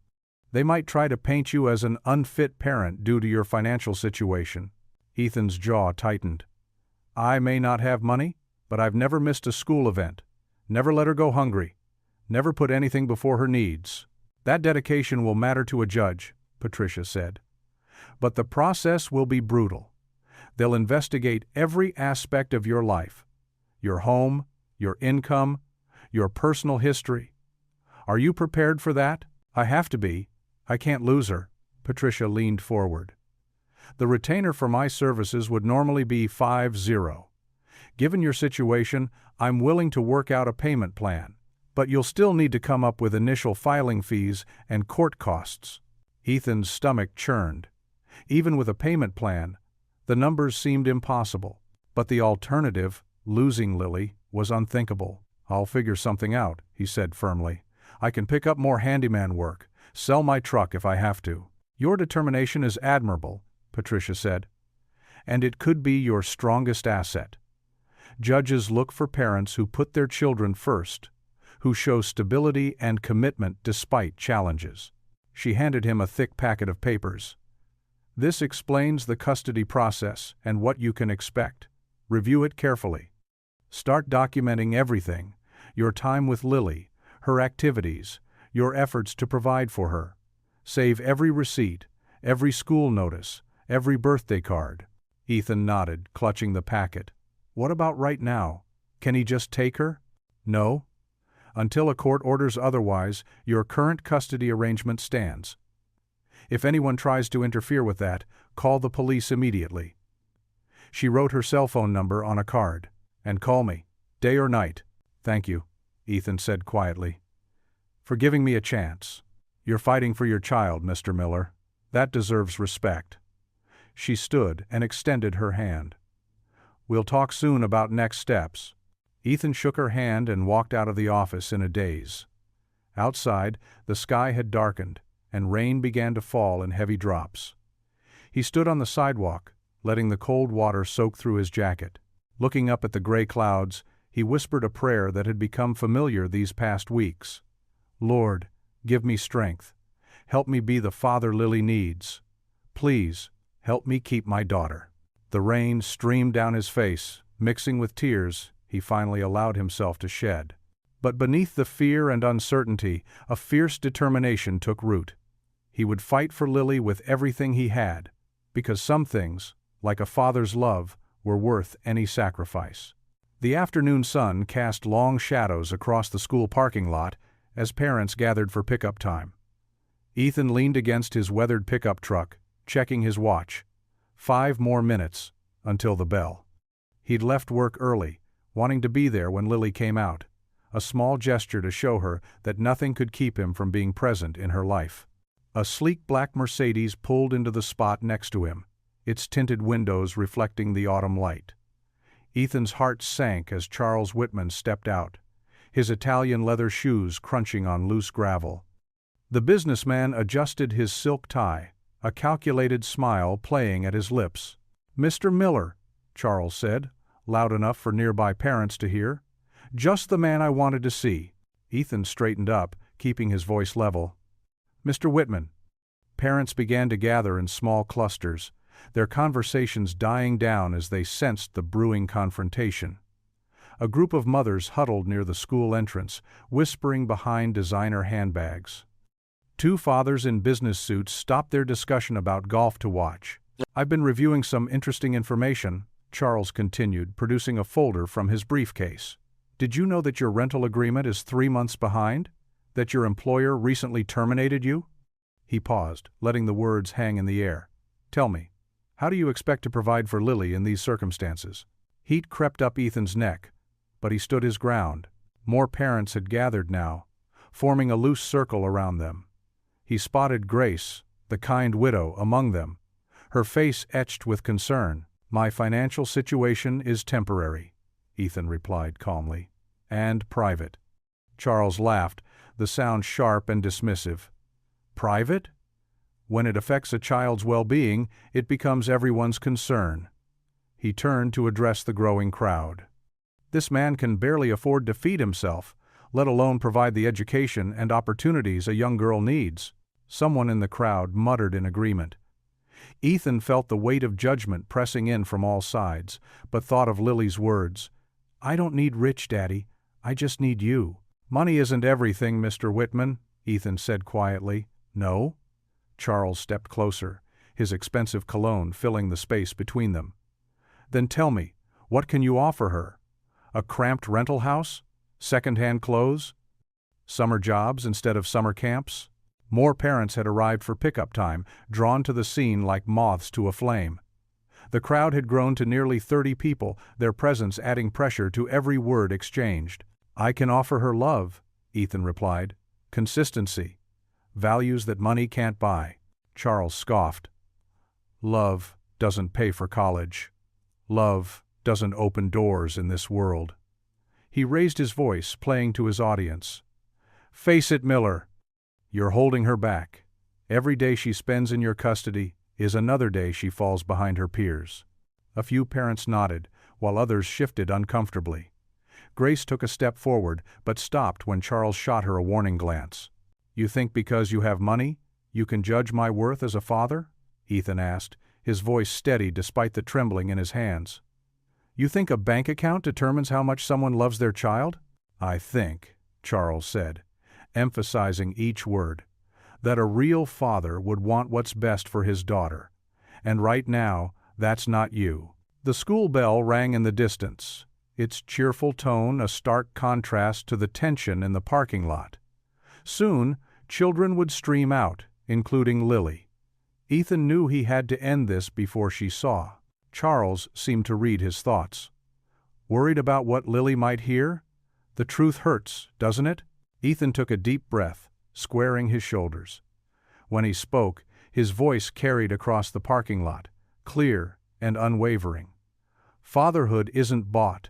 They might try to paint you as an unfit parent due to your financial situation. Ethan's jaw tightened. I may not have money, but I've never missed a school event. Never let her go hungry. Never put anything before her needs. That dedication will matter to a judge, Patricia said. But the process will be brutal. They'll investigate every aspect of your life. Your home, your income, your personal history. Are you prepared for that? I have to be. I can't lose her. Patricia leaned forward. The retainer for my services would normally be 5-0. Given your situation, I'm willing to work out a payment plan, but you'll still need to come up with initial filing fees and court costs. Ethan's stomach churned. Even with a payment plan, the numbers seemed impossible, but the alternative, losing Lily, was unthinkable. I'll figure something out, he said firmly. I can pick up more handyman work, sell my truck if I have to. Your determination is admirable, Patricia said, and it could be your strongest asset. Judges look for parents who put their children first, who show stability and commitment despite challenges. She handed him a thick packet of papers. This explains the custody process and what you can expect. Review it carefully. Start documenting everything: your time with Lily, her activities, your efforts to provide for her. Save every receipt, every school notice, every birthday card. Ethan nodded, clutching the packet. What about right now? Can he just take her? No. Until a court orders otherwise, your current custody arrangement stands. If anyone tries to interfere with that, call the police immediately. She wrote her cell phone number on a card. And call me, day or night. Thank you, Ethan said quietly, for giving me a chance. You're fighting for your child, Mr. Miller. That deserves respect. She stood and extended her hand. We'll talk soon about next steps. Ethan shook her hand and walked out of the office in a daze. Outside, the sky had darkened, and rain began to fall in heavy drops. He stood on the sidewalk, letting the cold water soak through his jacket. Looking up at the gray clouds, he whispered a prayer that had become familiar these past weeks. Lord, give me strength. Help me be the father Lily needs. Please, help me keep my daughter. The rain streamed down his face, mixing with tears he finally allowed himself to shed. But beneath the fear and uncertainty, a fierce determination took root. He would fight for Lily with everything he had, because some things, like a father's love, were worth any sacrifice. The afternoon sun cast long shadows across the school parking lot as parents gathered for pickup time. Ethan leaned against his weathered pickup truck, checking his watch. 5 more minutes until the bell. He'd left work early, wanting to be there when Lily came out, a small gesture to show her that nothing could keep him from being present in her life. A sleek black Mercedes pulled into the spot next to him, its tinted windows reflecting the autumn light. Ethan's heart sank as Charles Whitman stepped out, his Italian leather shoes crunching on loose gravel. The businessman adjusted his silk tie, a calculated smile playing at his lips. Mr. Miller, Charles said, loud enough for nearby parents to hear. Just the man I wanted to see. Ethan straightened up, keeping his voice level. Mr. Whitman. Parents began to gather in small clusters, their conversations dying down as they sensed the brewing confrontation. A group of mothers huddled near the school entrance, whispering behind designer handbags. 2 fathers in business suits stopped their discussion about golf to watch. I've been reviewing some interesting information, Charles continued, producing a folder from his briefcase. Did you know that your rental agreement is 3 months behind? That your employer recently terminated you?" He paused, letting the words hang in the air. "Tell me, how do you expect to provide for Lily in these circumstances?" Heat crept up Ethan's neck, but he stood his ground. More parents had gathered now, forming a loose circle around them. He spotted Grace, the kind widow, among them, her face etched with concern. "My financial situation is temporary," Ethan replied calmly, "and private." Charles laughed, the sound sharp and dismissive. "Private? When it affects a child's well-being, it becomes everyone's concern." He turned to address the growing crowd. "This man can barely afford to feed himself, let alone provide the education and opportunities a young girl needs." Someone in the crowd muttered in agreement. Ethan felt the weight of judgment pressing in from all sides, but thought of Lily's words. "I don't need rich, Daddy. I just need you." "Money isn't everything, Mr. Whitman," Ethan said quietly. "No?" Charles stepped closer, his expensive cologne filling the space between them. "Then tell me, what can you offer her? A cramped rental house? Second-hand clothes? Summer jobs instead of summer camps?" More parents had arrived for pickup time, drawn to the scene like moths to a flame. The crowd had grown to nearly 30 people, their presence adding pressure to every word exchanged. "I can offer her love," Ethan replied. "Consistency. Values that money can't buy." Charles scoffed. "Love doesn't pay for college. Love doesn't open doors in this world." He raised his voice, playing to his audience. "Face it, Miller. You're holding her back. Every day she spends in your custody is another day she falls behind her peers." A few parents nodded, while others shifted uncomfortably. Grace took a step forward, but stopped when Charles shot her a warning glance. "You think because you have money, you can judge my worth as a father?" Ethan asked, his voice steady despite the trembling in his hands. "You think a bank account determines how much someone loves their child?" "I think," Charles said, emphasizing each word, "that a real father would want what's best for his daughter. And right now, that's not you." The school bell rang in the distance, its cheerful tone a stark contrast to the tension in the parking lot. Soon, children would stream out, including Lily. Ethan knew he had to end this before she saw. Charles seemed to read his thoughts. "Worried about what Lily might hear? The truth hurts, doesn't it?" Ethan took a deep breath, squaring his shoulders. When he spoke, his voice carried across the parking lot, clear and unwavering. "Fatherhood isn't bought.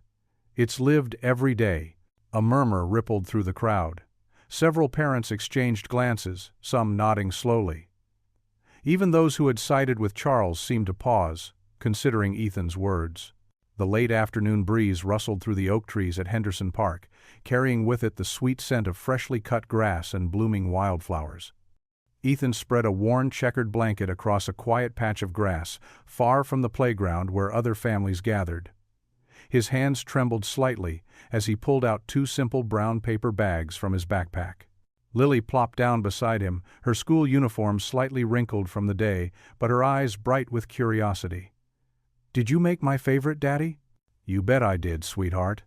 It's lived every day." A murmur rippled through the crowd. Several parents exchanged glances, some nodding slowly. Even those who had sided with Charles seemed to pause, considering Ethan's words. The late afternoon breeze rustled through the oak trees at Henderson Park, carrying with it the sweet scent of freshly cut grass and blooming wildflowers. Ethan spread a worn checkered blanket across a quiet patch of grass, far from the playground where other families gathered. His hands trembled slightly as he pulled out 2 simple brown paper bags from his backpack. Lily plopped down beside him, her school uniform slightly wrinkled from the day, but her eyes bright with curiosity. "Did you make my favorite, Daddy?" "You bet I did, sweetheart."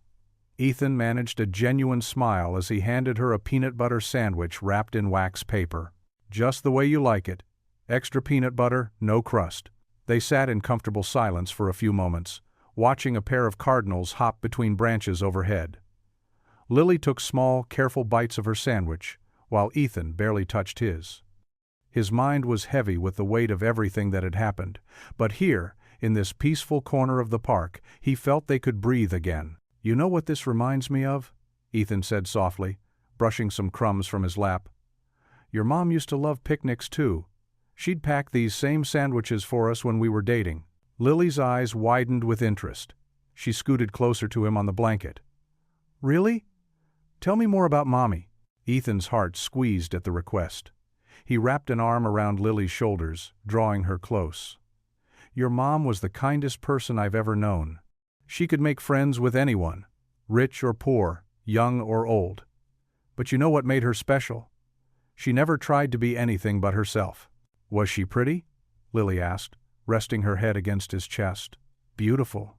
Ethan managed a genuine smile as he handed her a peanut butter sandwich wrapped in wax paper. "Just the way you like it. Extra peanut butter, no crust." They sat in comfortable silence for a few moments, watching a pair of cardinals hop between branches overhead. Lily took small, careful bites of her sandwich, while Ethan barely touched his. His mind was heavy with the weight of everything that had happened, but here, in this peaceful corner of the park, he felt they could breathe again. "You know what this reminds me of?" Ethan said softly, brushing some crumbs from his lap. "Your mom used to love picnics too. She'd pack these same sandwiches for us when we were dating." Lily's eyes widened with interest. She scooted closer to him on the blanket. "Really? Tell me more about Mommy." Ethan's heart squeezed at the request. He wrapped an arm around Lily's shoulders, drawing her close. "Your mom was the kindest person I've ever known. She could make friends with anyone, rich or poor, young or old. But you know what made her special? She never tried to be anything but herself." "Was she pretty?" Lily asked, resting her head against his chest. "Beautiful."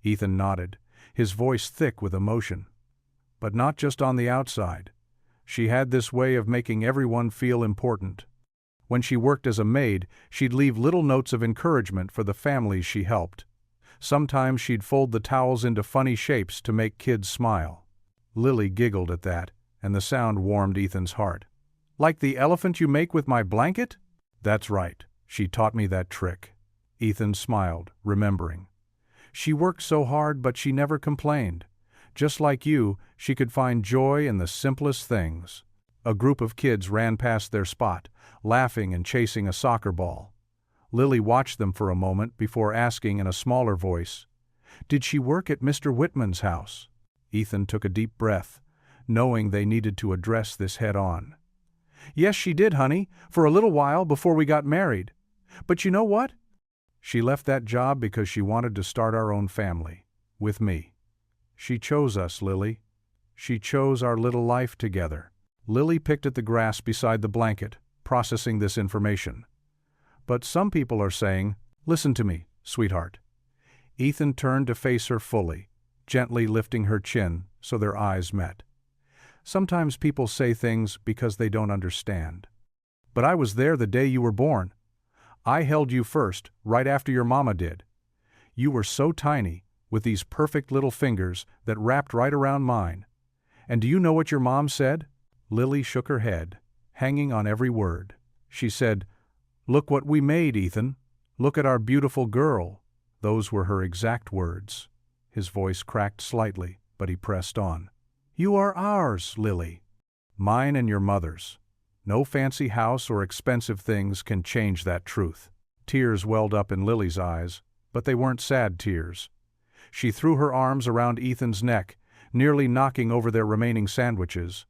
Ethan nodded, his voice thick with emotion. But not just on the outside. She had this way of making everyone feel important. When she worked as a maid, she'd leave little notes of encouragement for the families she helped. Sometimes she'd fold the towels into funny shapes to make kids smile. Lily giggled at that, and the sound warmed Ethan's heart. "Like the elephant you make with my blanket?" "That's right. She taught me that trick." Ethan smiled, remembering. "She worked so hard, but she never complained. Just like you, she could find joy in the simplest things." A group of kids ran past their spot, laughing and chasing a soccer ball. Lily watched them for a moment before asking in a smaller voice, "Did she work at Mr. Whitman's house?" Ethan took a deep breath, knowing they needed to address this head-on. "Yes, she did, honey, for a little while before we got married. But you know what? She left that job because she wanted to start our own family, with me. She chose us, Lily. She chose our little life together." Lily picked at the grass beside the blanket, processing this information. "But some people are saying, listen to me, sweetheart." Ethan turned to face her fully, gently lifting her chin so their eyes met. "Sometimes people say things because they don't understand. But I was there the day you were born. I held you first, right after your mama did. You were so tiny, with these perfect little fingers that wrapped right around mine. And do you know what your mom said?" Lily shook her head, hanging on every word. She said, "Look what we made, Ethan. Look at our beautiful girl." Those were her exact words. His voice cracked slightly, but he pressed on. "You are ours, Lily. Mine and your mother's. No fancy house or expensive things can change that truth." Tears welled up in Lily's eyes, but they weren't sad tears. She threw her arms around Ethan's neck, nearly knocking over their remaining sandwiches.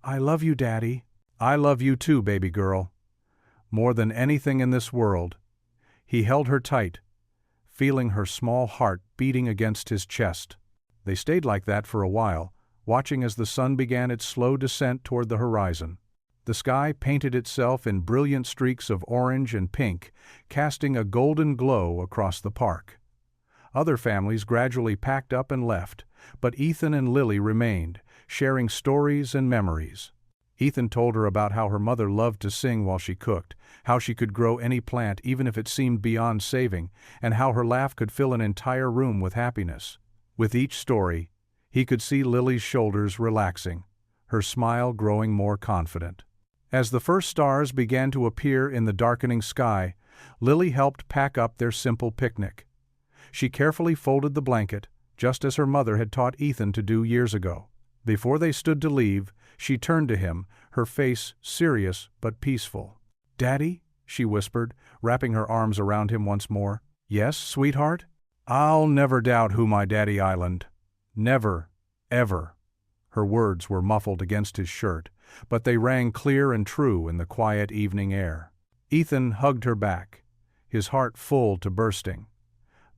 "I love you, Daddy." "I love you too, baby girl. More than anything in this world." He held her tight, feeling her small heart beating against his chest. They stayed like that for a while, watching as the sun began its slow descent toward the horizon. The sky painted itself in brilliant streaks of orange and pink, casting a golden glow across the park. Other families gradually packed up and left, but Ethan and Lily remained, sharing stories and memories. Ethan told her about how her mother loved to sing while she cooked, how she could grow any plant even if it seemed beyond saving, and how her laugh could fill an entire room with happiness. With each story, he could see Lily's shoulders relaxing, her smile growing more confident. As the first stars began to appear in the darkening sky, Lily helped pack up their simple picnic. She carefully folded the blanket, just as her mother had taught Ethan to do years ago. Before they stood to leave, she turned to him, her face serious but peaceful. "Daddy?" she whispered, wrapping her arms around him once more. "Yes, sweetheart? I'll never doubt who my daddy island. Never, ever." Her words were muffled against his shirt, but they rang clear and true in the quiet evening air. Ethan hugged her back, his heart full to bursting.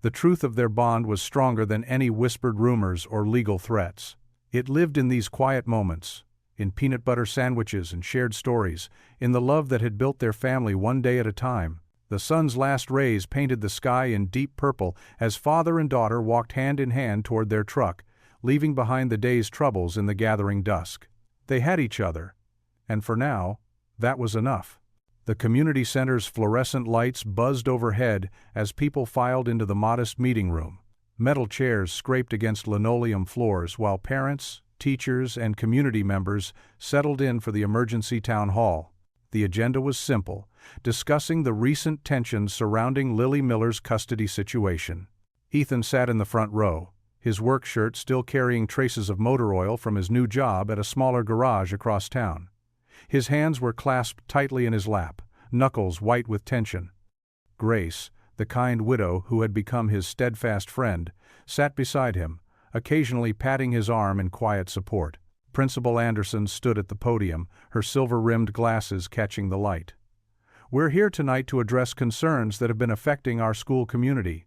The truth of their bond was stronger than any whispered rumors or legal threats. It lived in these quiet moments, in peanut butter sandwiches and shared stories, in the love that had built their family one day at a time. The sun's last rays painted the sky in deep purple as father and daughter walked hand in hand toward their truck, leaving behind the day's troubles in the gathering dusk. They had each other, and for now, that was enough. The community center's fluorescent lights buzzed overhead as people filed into the modest meeting room. Metal chairs scraped against linoleum floors while parents, teachers, and community members settled in for the emergency town hall. The agenda was simple, discussing the recent tensions surrounding Lily Miller's custody situation. Ethan sat in the front row, his work shirt still carrying traces of motor oil from his new job at a smaller garage across town. His hands were clasped tightly in his lap, knuckles white with tension. Grace, the kind widow who had become his steadfast friend, sat beside him, occasionally patting his arm in quiet support. Principal Anderson stood at the podium, her silver-rimmed glasses catching the light. "We're here tonight to address concerns that have been affecting our school community.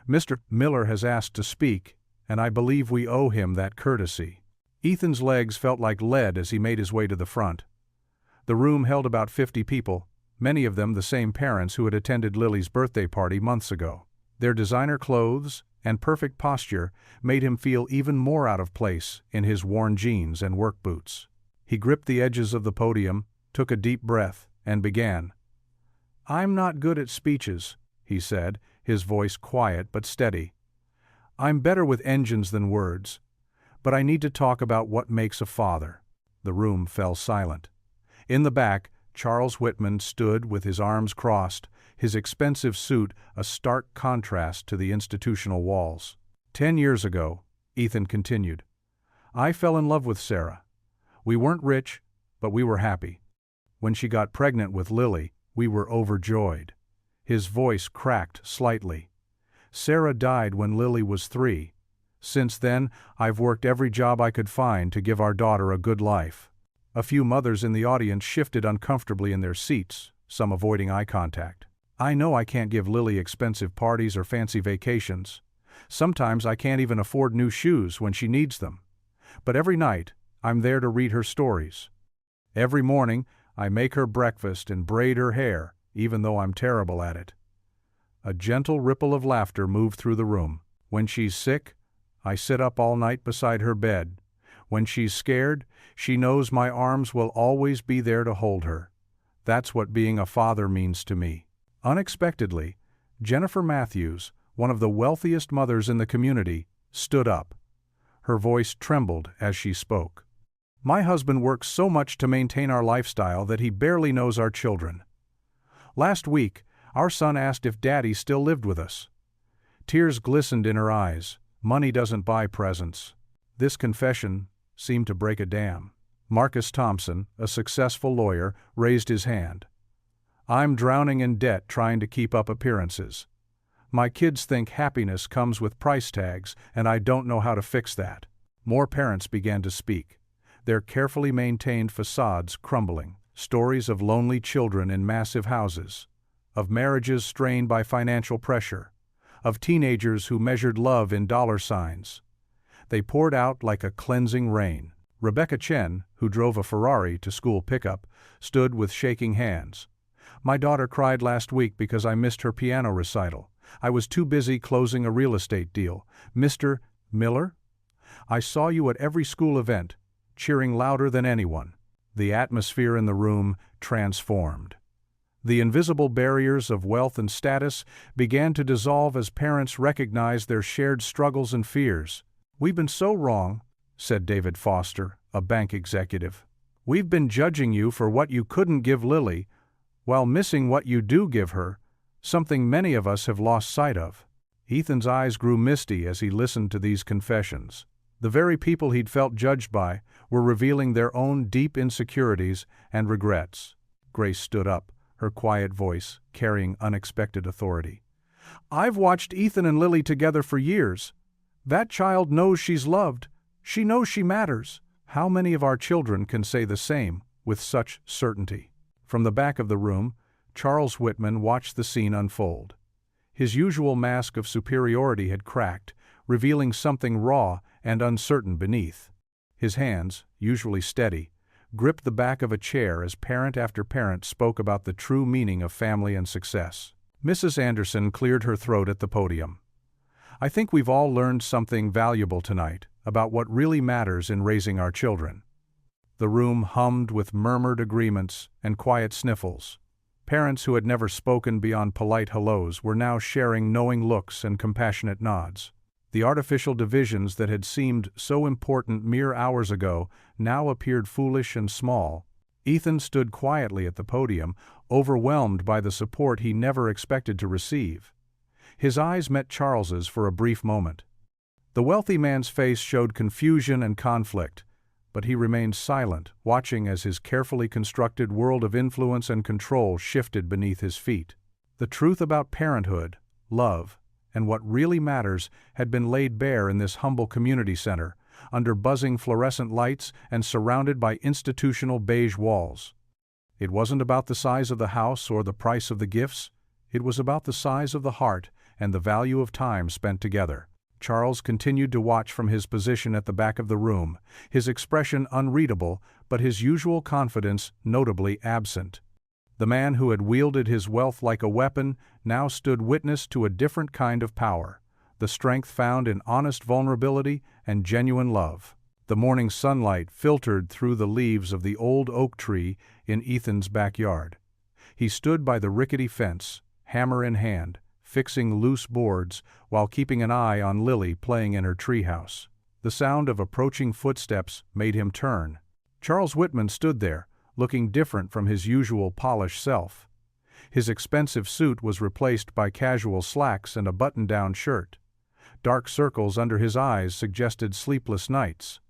Mr. Miller has asked to speak, and I believe we owe him that courtesy." Ethan's legs felt like lead as he made his way to the front. The room held about 50 people, many of them the same parents who had attended Lily's birthday party months ago. Their designer clothes and perfect posture made him feel even more out of place in his worn jeans and work boots. He gripped the edges of the podium, took a deep breath, and began. "I'm not good at speeches," he said, his voice quiet but steady. "I'm better with engines than words. But I need to talk about what makes a father." The room fell silent. In the back, Charles Whitman stood with his arms crossed, his expensive suit a stark contrast to the institutional walls. 10 years ago, Ethan continued, I fell in love with Sarah. We weren't rich, but we were happy. When she got pregnant with Lily, we were overjoyed. His voice cracked slightly. Sarah died when Lily was 3. Since then, I've worked every job I could find to give our daughter a good life. A few mothers in the audience shifted uncomfortably in their seats, some avoiding eye contact. I know I can't give Lily expensive parties or fancy vacations. Sometimes I can't even afford new shoes when she needs them. But every night, I'm there to read her stories. Every morning, I make her breakfast and braid her hair, even though I'm terrible at it. A gentle ripple of laughter moved through the room. When she's sick, I sit up all night beside her bed. When she's scared, she knows my arms will always be there to hold her. That's what being a father means to me. Unexpectedly, Jennifer Matthews, one of the wealthiest mothers in the community, stood up. Her voice trembled as she spoke. My husband works so much to maintain our lifestyle that he barely knows our children. Last week, our son asked if Daddy still lived with us. Tears glistened in her eyes. Money doesn't buy presents. This confession seemed to break a dam. Marcus Thompson, a successful lawyer, raised his hand. I'm drowning in debt trying to keep up appearances. My kids think happiness comes with price tags, and I don't know how to fix that. More parents began to speak, their carefully maintained facades crumbling. Stories of lonely children in massive houses, of marriages strained by financial pressure, of teenagers who measured love in dollar signs. They poured out like a cleansing rain. Rebecca Chen, who drove a Ferrari to school pickup, stood with shaking hands. My daughter cried last week because I missed her piano recital. I was too busy closing a real estate deal. Mr. Miller? I saw you at every school event, cheering louder than anyone. The atmosphere in the room transformed. The invisible barriers of wealth and status began to dissolve as parents recognized their shared struggles and fears. We've been so wrong, said David Foster, a bank executive. We've been judging you for what you couldn't give Lily, while missing what you do give her, something many of us have lost sight of. Ethan's eyes grew misty as he listened to these confessions. The very people he'd felt judged by were revealing their own deep insecurities and regrets. Grace stood up, her quiet voice carrying unexpected authority. I've watched Ethan and Lily together for years. That child knows she's loved. She knows she matters. How many of our children can say the same with such certainty? From the back of the room, Charles Whitman watched the scene unfold. His usual mask of superiority had cracked, revealing something raw and uncertain beneath. His hands, usually steady, gripped the back of a chair as parent after parent spoke about the true meaning of family and success. Mrs. Anderson cleared her throat at the podium. I think we've all learned something valuable tonight about what really matters in raising our children. The room hummed with murmured agreements and quiet sniffles. Parents who had never spoken beyond polite hellos were now sharing knowing looks and compassionate nods. The artificial divisions that had seemed so important mere hours ago now appeared foolish and small. Ethan stood quietly at the podium, overwhelmed by the support he never expected to receive. His eyes met Charles's for a brief moment. The wealthy man's face showed confusion and conflict, but he remained silent, watching as his carefully constructed world of influence and control shifted beneath his feet. The truth about parenthood, love, and what really matters had been laid bare in this humble community center, under buzzing fluorescent lights and surrounded by institutional beige walls. It wasn't about the size of the house or the price of the gifts. It was about the size of the heart and the value of time spent together. Charles continued to watch from his position at the back of the room, his expression unreadable, but his usual confidence notably absent. The man who had wielded his wealth like a weapon now stood witness to a different kind of power, the strength found in honest vulnerability and genuine love. The morning sunlight filtered through the leaves of the old oak tree in Ethan's backyard. He stood by the rickety fence, hammer in hand, fixing loose boards while keeping an eye on Lily playing in her treehouse. The sound of approaching footsteps made him turn. Charles Whitman stood there, looking different from his usual polished self. His expensive suit was replaced by casual slacks and a button-down shirt. Dark circles under his eyes suggested sleepless nights.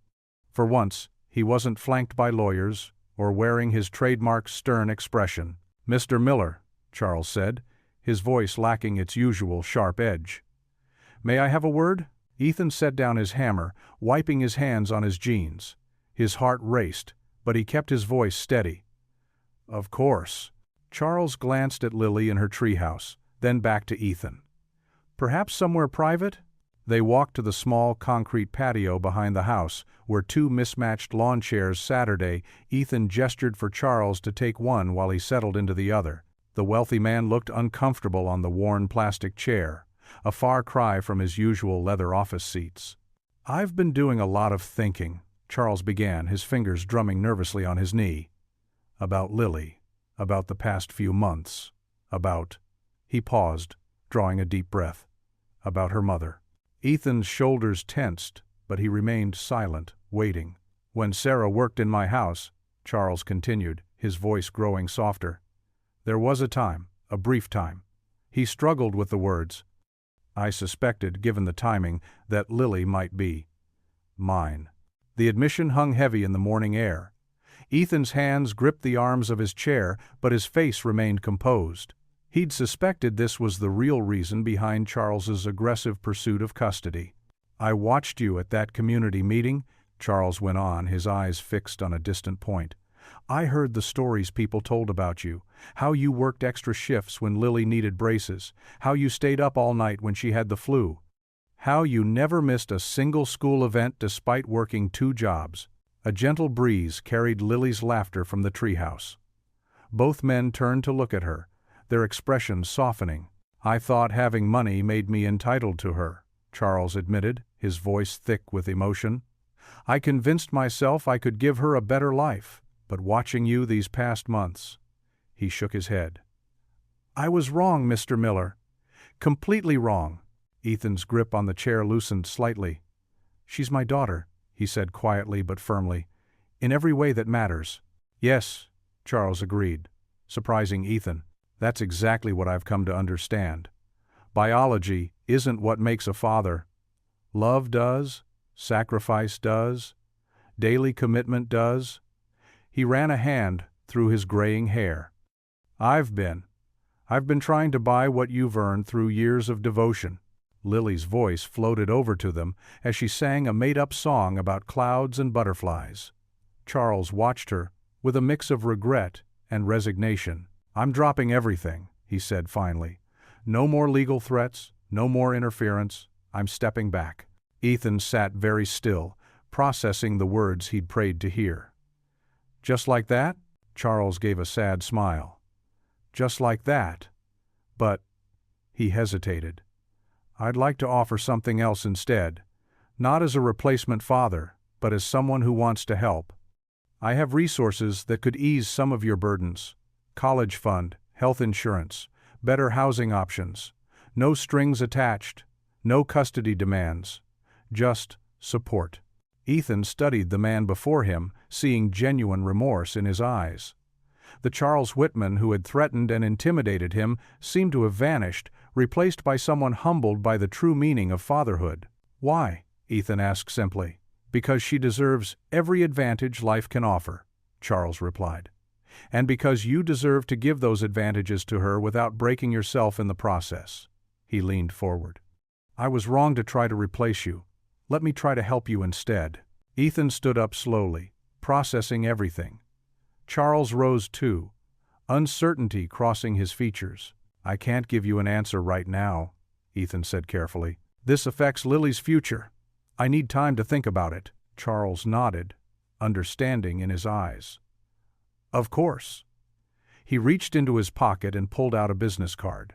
For once, he wasn't flanked by lawyers or wearing his trademark stern expression. "Mr. Miller," Charles said, his voice lacking its usual sharp edge. "May I have a word?" Ethan set down his hammer, wiping his hands on his jeans. His heart raced, but he kept his voice steady. "Of course." Charles glanced at Lily in her treehouse, then back to Ethan. "Perhaps somewhere private?" They walked to the small concrete patio behind the house, where two mismatched lawn chairs Saturday. Ethan gestured for Charles to take one while he settled into the other. The wealthy man looked uncomfortable on the worn plastic chair, a far cry from his usual leather office seats. "I've been doing a lot of thinking," Charles began, his fingers drumming nervously on his knee. "About Lily, about the past few months, about—" He paused, drawing a deep breath. "About her mother." Ethan's shoulders tensed, but he remained silent, waiting. "When Sarah worked in my house," Charles continued, his voice growing softer, "there was a time, a brief time." He struggled with the words. "I suspected, given the timing, that Lily might be mine." The admission hung heavy in the morning air. Ethan's hands gripped the arms of his chair, but his face remained composed. He'd suspected this was the real reason behind Charles's aggressive pursuit of custody. "I watched you at that community meeting," Charles went on, his eyes fixed on a distant point. "I heard the stories people told about you, how you worked extra shifts when Lily needed braces, how you stayed up all night when she had the flu, how you never missed a single school event despite working 2 jobs. A gentle breeze carried Lily's laughter from the treehouse. Both men turned to look at her, their expressions softening. "I thought having money made me entitled to her," Charles admitted, his voice thick with emotion. "I convinced myself I could give her a better life, but watching you these past months—" He shook his head. "I was wrong, Mr. Miller. Completely wrong." Ethan's grip on the chair loosened slightly. "She's my daughter," he said quietly but firmly, "in every way that matters." "Yes," Charles agreed, surprising Ethan. "That's exactly what I've come to understand. Biology isn't what makes a father. Love does, sacrifice does, daily commitment does." He ran a hand through his graying hair. I've been trying to buy what you've earned through years of devotion." Lily's voice floated over to them as she sang a made-up song about clouds and butterflies. Charles watched her with a mix of regret and resignation. "I'm dropping everything," he said finally. "No more legal threats, no more interference. I'm stepping back." Ethan sat very still, processing the words he'd prayed to hear. "Just like that?" Charles gave a sad smile. "Just like that. But—" he hesitated. "I'd like to offer something else instead, not as a replacement father, but as someone who wants to help. I have resources that could ease some of your burdens. College fund, health insurance, better housing options, no strings attached, no custody demands, just support." Ethan studied the man before him, seeing genuine remorse in his eyes. The Charles Whitman who had threatened and intimidated him seemed to have vanished, replaced by someone humbled by the true meaning of fatherhood. "Why?" Ethan asked simply. "Because she deserves every advantage life can offer," Charles replied. "And because you deserve to give those advantages to her without breaking yourself in the process." He leaned forward. "I was wrong to try to replace you. Let me try to help you instead." Ethan stood up slowly, processing everything. Charles rose too, uncertainty crossing his features. "I can't give you an answer right now," Ethan said carefully. "This affects Lily's future. I need time to think about it." Charles nodded, understanding in his eyes. "Of course." He reached into his pocket and pulled out a business card.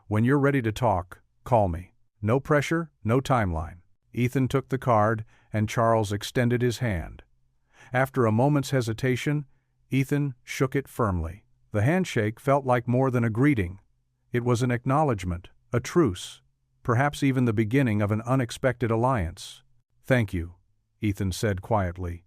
"When you're ready to talk, call me. No pressure, no timeline." Ethan took the card, and Charles extended his hand. After a moment's hesitation, Ethan shook it firmly. The handshake felt like more than a greeting. It was an acknowledgement, a truce, perhaps even the beginning of an unexpected alliance. "Thank you," Ethan said quietly,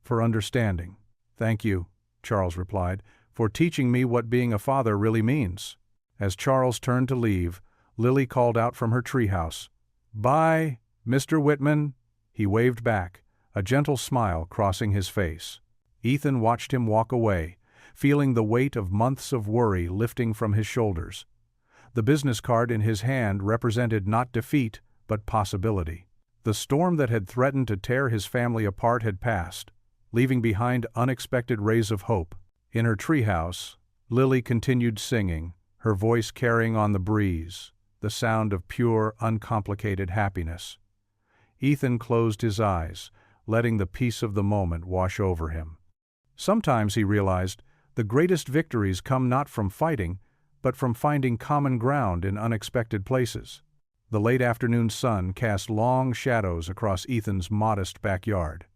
"for understanding." "Thank you," Charles replied, "for teaching me what being a father really means." As Charles turned to leave, Lily called out from her treehouse, "Bye, Mr. Whitman." He waved back, a gentle smile crossing his face. Ethan watched him walk away, feeling the weight of months of worry lifting from his shoulders. The business card in his hand represented not defeat, but possibility. The storm that had threatened to tear his family apart had passed, leaving behind unexpected rays of hope. In her treehouse, Lily continued singing, her voice carrying on the breeze, the sound of pure, uncomplicated happiness. Ethan closed his eyes, letting the peace of the moment wash over him. Sometimes, he realized, the greatest victories come not from fighting, but from finding common ground in unexpected places. The late afternoon sun cast long shadows across Ethan's modest backyard.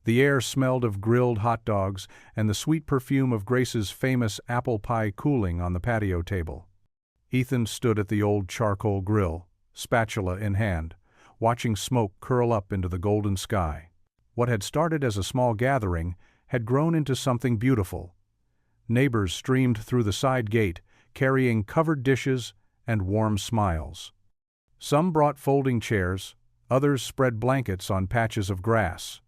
The air smelled of grilled hot dogs and the sweet perfume of Grace's famous apple pie cooling on the patio table. Ethan stood at the old charcoal grill, spatula in hand, watching smoke curl up into the golden sky. What had started as a small gathering had grown into something beautiful. Neighbors streamed through the side gate, carrying covered dishes and warm smiles. Some brought folding chairs, others spread blankets on patches of grass.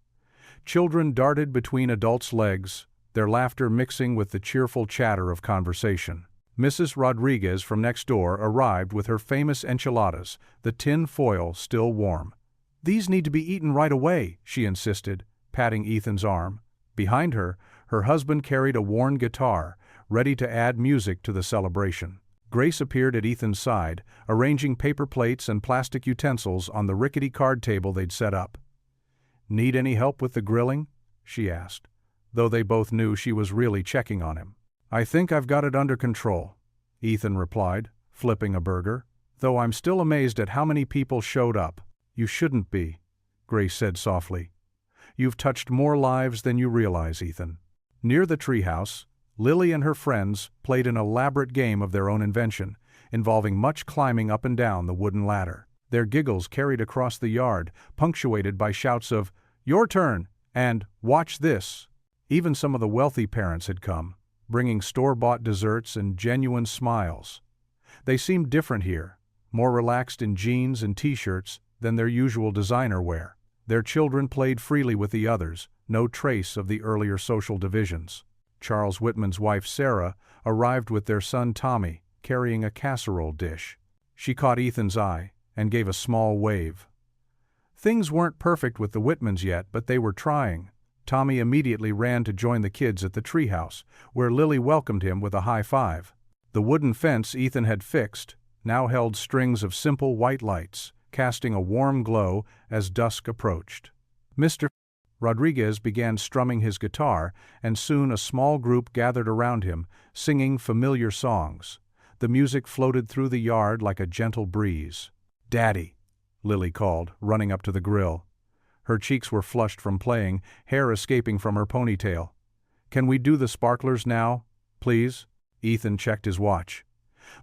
Children darted between adults' legs, their laughter mixing with the cheerful chatter of conversation. Mrs. Rodriguez from next door arrived with her famous enchiladas, the tin foil still warm. "These need to be eaten right away," she insisted, patting Ethan's arm. Behind her, her husband carried a worn guitar, ready to add music to the celebration. Grace appeared at Ethan's side, arranging paper plates and plastic utensils on the rickety card table they'd set up. "Need any help with the grilling?" she asked, though they both knew she was really checking on him. "I think I've got it under control," Ethan replied, flipping a burger, "though I'm still amazed at how many people showed up." "You shouldn't be," Grace said softly. "You've touched more lives than you realize, Ethan." Near the treehouse, Lily and her friends played an elaborate game of their own invention, involving much climbing up and down the wooden ladder. Their giggles carried across the yard, punctuated by shouts of, "Your turn!" and "Watch this!" Even some of the wealthy parents had come, bringing store-bought desserts and genuine smiles. They seemed different here, more relaxed in jeans and t-shirts than their usual designer wear. Their children played freely with the others, no trace of the earlier social divisions. Charles Whitman's wife Sarah arrived with their son Tommy, carrying a casserole dish. She caught Ethan's eye and gave a small wave. Things weren't perfect with the Whitmans yet, but they were trying. Tommy immediately ran to join the kids at the treehouse, where Lily welcomed him with a high five. The wooden fence Ethan had fixed now held strings of simple white lights, casting a warm glow as dusk approached. Mr. Rodriguez began strumming his guitar, and soon a small group gathered around him, singing familiar songs. The music floated through the yard like a gentle breeze. "Daddy," Lily called, running up to the grill. Her cheeks were flushed from playing, hair escaping from her ponytail. "Can we do the sparklers now, please?" Ethan checked his watch.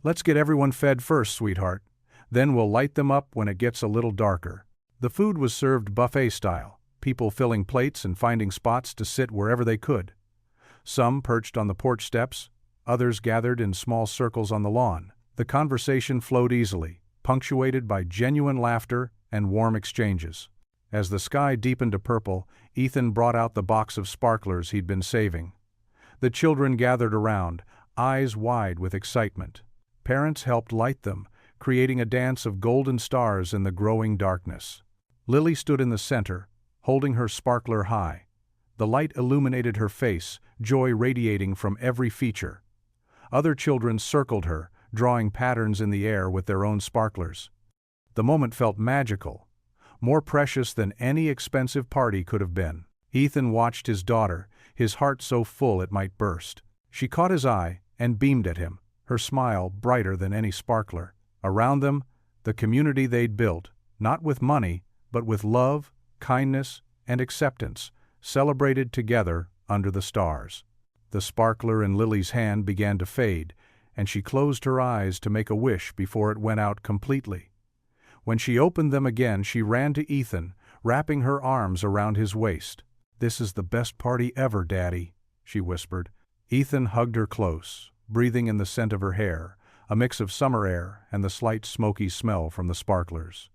"Let's get everyone fed first, sweetheart. Then we'll light them up when it gets a little darker." The food was served buffet style, people filling plates and finding spots to sit wherever they could. Some perched on the porch steps, others gathered in small circles on the lawn. The conversation flowed easily, punctuated by genuine laughter and warm exchanges. As the sky deepened to purple, Ethan brought out the box of sparklers he'd been saving. The children gathered around, eyes wide with excitement. Parents helped light them, creating a dance of golden stars in the growing darkness. Lily stood in the center, holding her sparkler high. The light illuminated her face, joy radiating from every feature. Other children circled her, drawing patterns in the air with their own sparklers. The moment felt magical, more precious than any expensive party could have been. Ethan watched his daughter, his heart so full it might burst. She caught his eye and beamed at him, her smile brighter than any sparkler. Around them, the community they'd built, not with money, but with love, kindness, and acceptance, celebrated together under the stars. The sparkler in Lily's hand began to fade, and she closed her eyes to make a wish before it went out completely. When she opened them again, she ran to Ethan, wrapping her arms around his waist. "This is the best party ever, Daddy," she whispered. Ethan hugged her close, breathing in the scent of her hair, a mix of summer air and the slight smoky smell from the sparklers.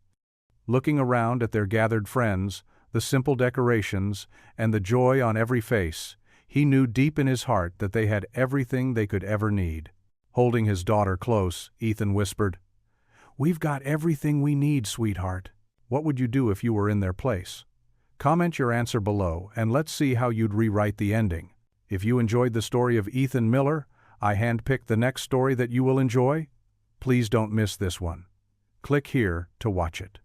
Looking around at their gathered friends, the simple decorations, and the joy on every face, he knew deep in his heart that they had everything they could ever need. Holding his daughter close, Ethan whispered, "We've got everything we need, sweetheart. What would you do if you were in their place?" Comment your answer below, and let's see how you'd rewrite the ending. If you enjoyed the story of Ethan Miller, I handpicked the next story that you will enjoy. Please don't miss this one. Click here to watch it.